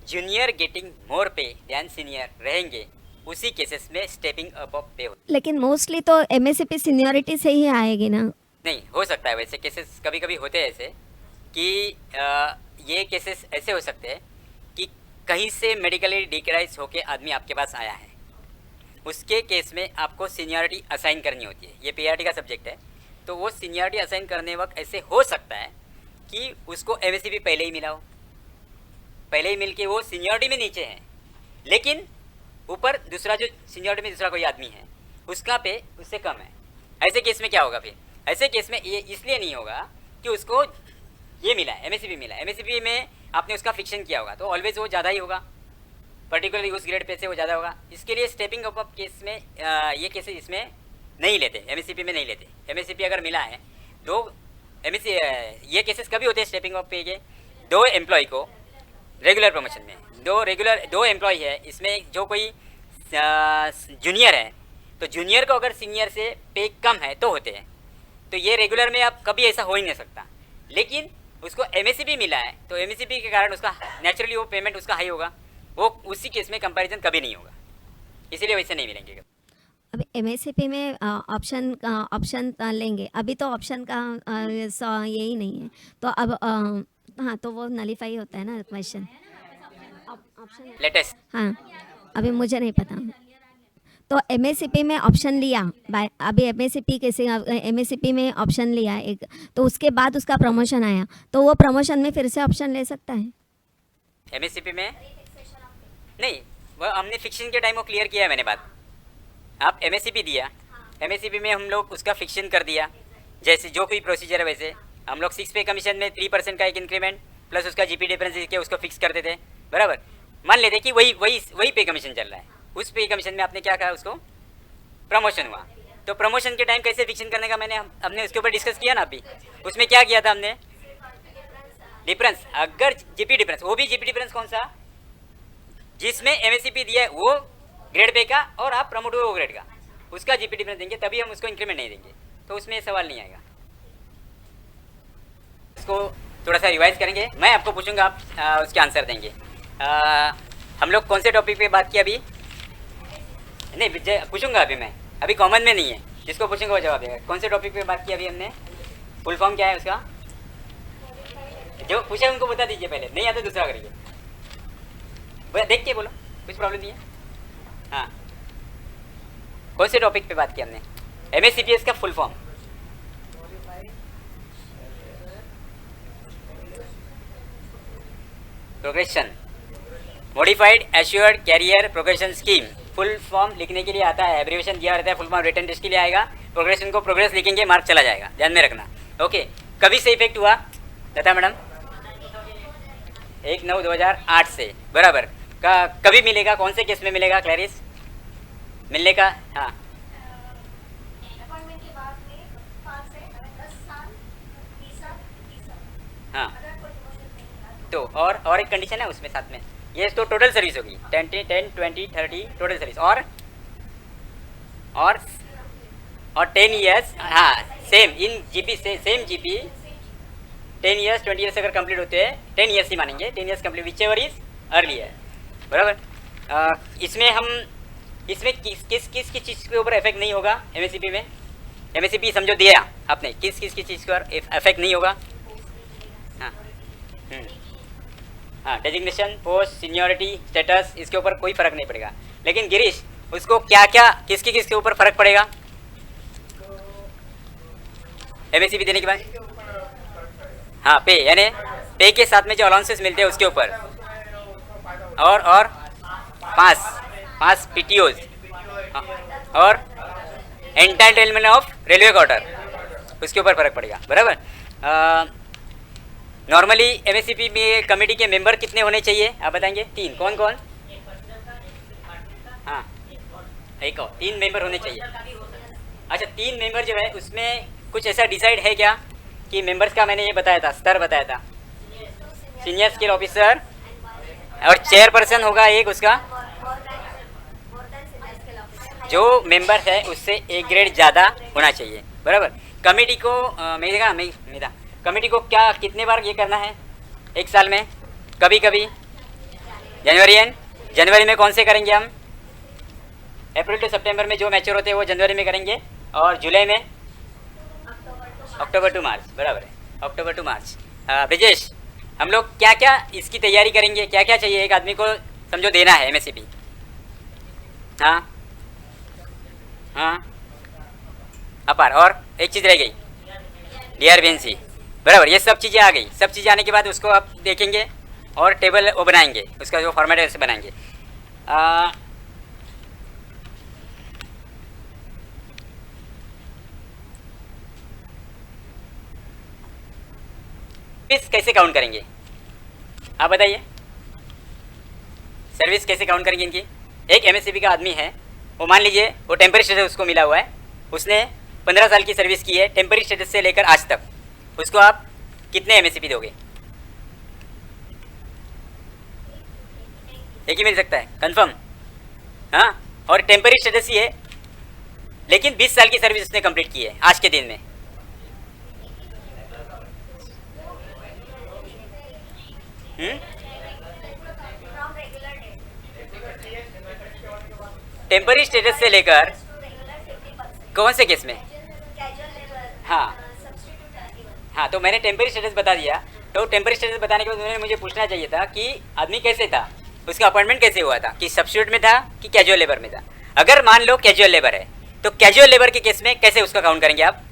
S1: जूनियर गेटिंग मोर पे दैन सीनियर रहेंगे, उसी केसेस में स्टेपिंग अप ऑफ पे होता
S2: लेकिन मोस्टली तो MACP सीनियरिटी से ही आएगी ना.
S1: नहीं हो सकता है. वैसे केसेस कभी कभी होते हैं ऐसे कि ये केसेस ऐसे हो सकते हैं कि कहीं से मेडिकली डिक्राइज होके आदमी आपके पास आया है, उसके केस में आपको सीनियरिटी असाइन करनी होती है. ये PRT का सब्जेक्ट है, तो वो सीनियरिटी असाइन करने वक्त ऐसे हो सकता है कि उसको MACP पहले ही मिला हो, पहले ही मिल के वो सीनियरिटी में नीचे है, लेकिन ऊपर दूसरा जो सीनियरिटी में दूसरा कोई आदमी है उसका पे उससे कम है. ऐसे केस में क्या होगा फिर? ऐसे केस में ये इसलिए नहीं होगा कि उसको ये मिला है, MACP मिला है. MACP में आपने उसका फिक्शन किया होगा तो ऑलवेज वो ज़्यादा ही होगा, पर्टिकुलरली उस ग्रेड पे से वो ज़्यादा होगा. इसके लिए स्टेपिंग अप केस में ये केसेस इसमें नहीं लेते, MACP में नहीं लेते. MACP अगर मिला है तो ये केसेस कभी होते हैं स्टेपिंग अप पे के? दो एम्प्लॉय को रेगुलर प्रमोशन में, दो एम्प्लॉय है, इसमें जो कोई जूनियर है तो जूनियर को अगर सीनियर से पे कम है तो होते हैं. तो ये रेगुलर में अब कभी ऐसा हो ही नहीं सकता. लेकिन उसको MACP मिला है तो MACP के कारण उसका नेचुरली वो पेमेंट उसका हाई होगा, वो उसी केस में कंपैरिजन कभी नहीं होगा, इसीलिए वैसे नहीं मिलेंगे.
S2: अभी MACP में ऑप्शन लेंगे, अभी तो ऑप्शन का यही नहीं है, तो अब हाँ तो वो नलीफाई होता है ना क्वेश्चन. ऑप्शन
S1: लेटेस्ट
S2: हाँ अभी मुझे नहीं पता. तो MACP में ऑप्शन लिया अभी MACP में ऑप्शन लिया एक, तो उसके बाद उसका प्रमोशन आया तो वो प्रमोशन में फिर से ऑप्शन ले सकता है.
S1: MACP में नहीं, वो हमने फिक्शन के टाइम वो क्लियर किया है मैंने बात. आप MACP दिया, MACP में हम लोग उसका फिक्शन कर दिया, जैसे जो कोई प्रोसीजर है वैसे हम लोग 6 पे कमीशन में 3% का एक इंक्रीमेंट प्लस उसका GP डिफरेंस के उसको फिक्स करते थे. बराबर मान लेते कि वही पे कमीशन चल रहा है, उस पे कमीशन में आपने क्या कहा उसको प्रमोशन हुआ, तो प्रमोशन के टाइम कैसे फिक्शन करने का हमने उसके ऊपर डिस्कस किया ना. अभी उसमें क्या किया था हमने, डिफरेंस, अगर GP डिफरेंस, वो भी GP डिफरेंस कौन सा जिसमें MACP दिया है वो ग्रेड पे का और आप प्रमोट हुए वो ग्रेड का, उसका GP डिफरेंस देंगे तभी हम उसको इंक्रीमेंट नहीं देंगे. तो उसमें सवाल नहीं आएगा. इसको थोड़ा सा रिवाइज करेंगे, मैं आपको पूछूंगा, आप उसके आंसर देंगे. हम लोग कौन से टॉपिक पे बात किया अभी? नहीं पूछूंगा अभी मैं, अभी कॉमन में नहीं है, जिसको पूछूंगा वो जवाब देगा. कौन से टॉपिक पे बात किया अभी हमने? फुल फॉर्म क्या है उसका? जो पूछा उनको बता दीजिए पहले, नहीं आता दूसरा करिए. देख के बोलो, कुछ प्रॉब्लम नहीं है. हाँ कौन से टॉपिक पे बात किया हमने? MACPS का full form progression, modified assured career progression scheme. Full form लिखने के लिए आता है, एब्रीविएशन दिया रहता है. फुल फॉर्म रिटन टेस्ट के लिए आएगा, प्रोग्रेशन को प्रोग्रेस लिखेंगे, मार्क चला जाएगा, ध्यान में रखना. ओके, कभी से इफेक्ट हुआ लता मैडम? 1/9/2008 से. बराबर कभी मिलेगा, कौन से केस में मिलेगा क्लैरिस? मिलने का हाँ
S6: अपॉइंटमेंट के बाद में 5 से 10 साल, 20 साल, 30 साल.
S1: हाँ
S6: अगर कोई प्रमोशन नहीं मिला
S1: तो और एक कंडीशन है उसमें साथ में, ये तो टोटल सर्विस होगी 10, 20, 30 टोटल सर्विस और 10 ईयर्स. हाँ सेम इन GP से सेम GP 10 ईयर्स 20 ईयर्स अगर कंप्लीट होते हैं 10 ईयर्स ही मानेंगे. 10 years complete which ever is earlier. बराबर इसमें किस चीज़ के ऊपर इफेक्ट नहीं होगा MACP में? MACP समझो दिया आपने, किस चीज़ पर इफेक्ट नहीं होगा? हाँ हाँ डेजिग्नेशन, पोस्ट, सीनियरिटी, स्टेटस, इसके ऊपर कोई फर्क नहीं पड़ेगा. लेकिन गिरीश उसको क्या किसके ऊपर फर्क पड़ेगा MACP देने के बाद? हाँ पे, यानी पे के साथ में जो अलाउंसेस मिलते हैं उसके ऊपर, और 5 PTOs और एंटाइटलमेंट ऑफ रेलवे क्वार्टर. उसके ऊपर फर्क पड़ेगा, बराबर। नॉर्मली एमएससीपी में कमेटी के मेंबर कितने होने चाहिए आप बताएंगे? 3। कौन कौन? हाँ, एक और 3 मेंबर होने चाहिए। अच्छा, 3 मेंबर जो है उसमें कुछ ऐसा डिसाइड है क्या कि मेंबर्स का मैंने ये बताया था, स्तर बताया था, सीनियर स्केल ऑफिसर और चेयरपर्सन होगा एक उसका, जो मेंबर है उससे एक ग्रेड ज़्यादा होना चाहिए, बराबर। कमेटी को मेरा कमेटी को क्या कितने बार ये करना है एक साल में? कभी कभी जनवरी में कौन से करेंगे हम? अप्रैल टू सितंबर में जो मैच्योर होते हैं वो जनवरी में करेंगे, और जुलाई में अक्टूबर टू मार्च, बराबर है, अक्टूबर टू मार्च। ब्रिजेश, हम लोग क्या क्या इसकी तैयारी करेंगे, क्या क्या चाहिए एक आदमी को समझो देना है एमएससीपी? हाँ हाँ, अपार, और एक चीज़ रह गई, डीआरबीएनसी, बराबर। ये सब चीज़ें आ गई। सब चीज़ें आने के बाद उसको आप देखेंगे और टेबल वो बनाएंगे, उसका जो फॉर्मेट है उसे बनाएंगे। सर्विस कैसे काउंट करेंगे आप बताइए? सर्विस कैसे काउंट करेंगे इनकी? एक एमएससीपी का आदमी है, वो मान लीजिए वो टेम्पररी स्टेटस उसको मिला हुआ है, उसने 15 साल की सर्विस की है टेम्पररी स्टेटस से लेकर आज तक, उसको आप कितने एमएससीपी दोगे? एक ही मिल सकता है, कंफर्म? हाँ, और टेम्पररी स्टेटस ही है, लेकिन 20 साल की सर्विस उसने कंप्लीट की है आज के दिन में। टेम्पररी स्टेटस से लेकर कौन से केस में? हाँ हाँ, तो मैंने टेम्पररी स्टेटस बता दिया। तो टेम्पररी स्टेटस बताने के बाद उन्होंने मुझे पूछना चाहिए था कि आदमी कैसे था, उसका अपॉइंटमेंट कैसे हुआ था, कि सब्स्टिट्यूट में था कि कैजुअल लेबर में था। अगर मान लो कैजुअल लेबर है तो कैजुअल लेबर के केस में कैसे उसका काउंट करेंगे आप?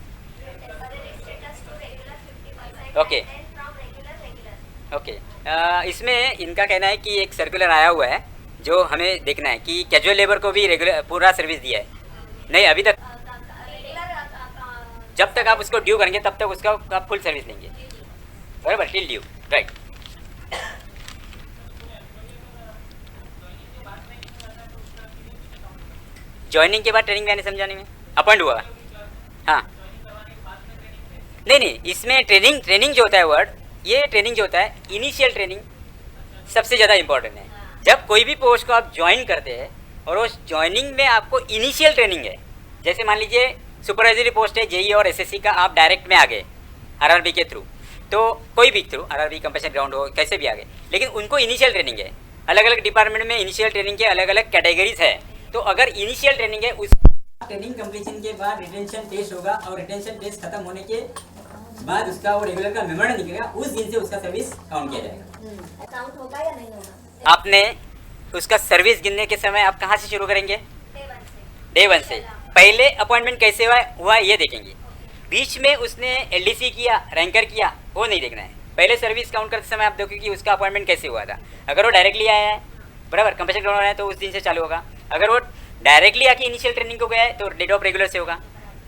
S1: ओके ओके, इसमें इनका कहना है कि एक सर्कुलर आया हुआ है जो हमें देखना है कि कैजुअल लेबर को भी रेगुलर पूरा सर्विस दिया है नहीं अभी तक। जब तक आप उसको ड्यू करेंगे तब तक उसका आप फुल सर्विस लेंगे, बराबर, टिल ड्यू, राइट। ज्वाइनिंग के बाद ट्रेनिंग मैंने समझाने में अपॉइंट हुआ। हाँ, नहीं, इसमें ट्रेनिंग जो होता है वर्ड, ये ट्रेनिंग जो होता है इनिशियल ट्रेनिंग सबसे ज़्यादा इंपॉर्टेंट है। जब कोई भी पोस्ट को आप ज्वाइन करते हैं और उस ज्वाइनिंग में आपको इनिशियल ट्रेनिंग है, जैसे मान लीजिए सुपरवाइजरी पोस्ट है जेई और एसएससी का, आप डायरेक्ट में आ गए आरआरबी के थ्रू, तो कोई भी थ्रू आरआरबी कंपटीशन ग्राउंड हो कैसे भी आ गए, लेकिन उनको इनिशियल ट्रेनिंग है। अलग अलग डिपार्टमेंट में इनिशियल ट्रेनिंग के अलग अलग कैटेगरीज है। तो अगर इनिशियल ट्रेनिंग है, उस ट्रेनिंग कंप्लीशन के बाद रिटेंशन टेस्ट होगा और रिटेंशन टेस्ट खत्म होने के बाद उसका वो रेगुलर का मेमोरेंडम निकलेगा, उस दिन से उसका सर्विस काउंट किया जाएगा।
S6: काउंट होगा या नहीं होगा?
S1: आपने उसका सर्विस गिनने के समय आप कहाँ से शुरू करेंगे? डे 1 से। पहले अपॉइंटमेंट कैसे हुआ ये देखेंगे, बीच में उसने एलडीसी किया, रैंकर किया, वो नहीं देखना है। पहले सर्विस काउंट करते समय आप देखो कि उसका अपॉइंटमेंट कैसे हुआ था। अगर वो डायरेक्टली आया है, बराबर, कंपटीशन ग्राउंड आया है, तो उस दिन से चालू होगा। अगर वो डायरेक्टली आके इनिशियल ट्रेनिंग को गया है तो डेट ऑफ रेगुलर से होगा,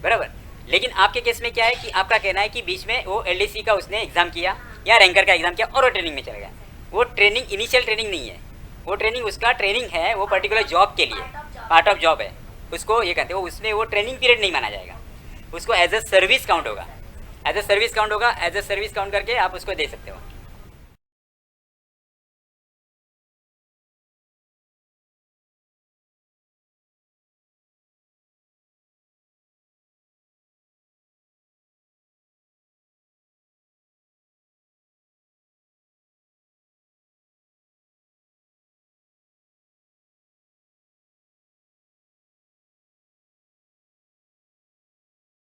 S1: बराबर। लेकिन आपके केस में क्या है कि आपका कहना है कि बीच में वो एलडीसी का उसने एग्जाम किया या रैंकर का एग्जाम किया और वो ट्रेनिंग में चला गया। वो ट्रेनिंग इनिशियल ट्रेनिंग नहीं है, वो ट्रेनिंग उसका ट्रेनिंग है, वो पर्टिकुलर जॉब के लिए पार्ट ऑफ जॉब है, उसको ये कहते हैं। वो उसमें वो ट्रेनिंग पीरियड नहीं माना जाएगा, उसको एज अ सर्विस काउंट होगा, एज अ सर्विस काउंट होगा। एज अ सर्विस काउंट करके आप उसको दे सकते हो।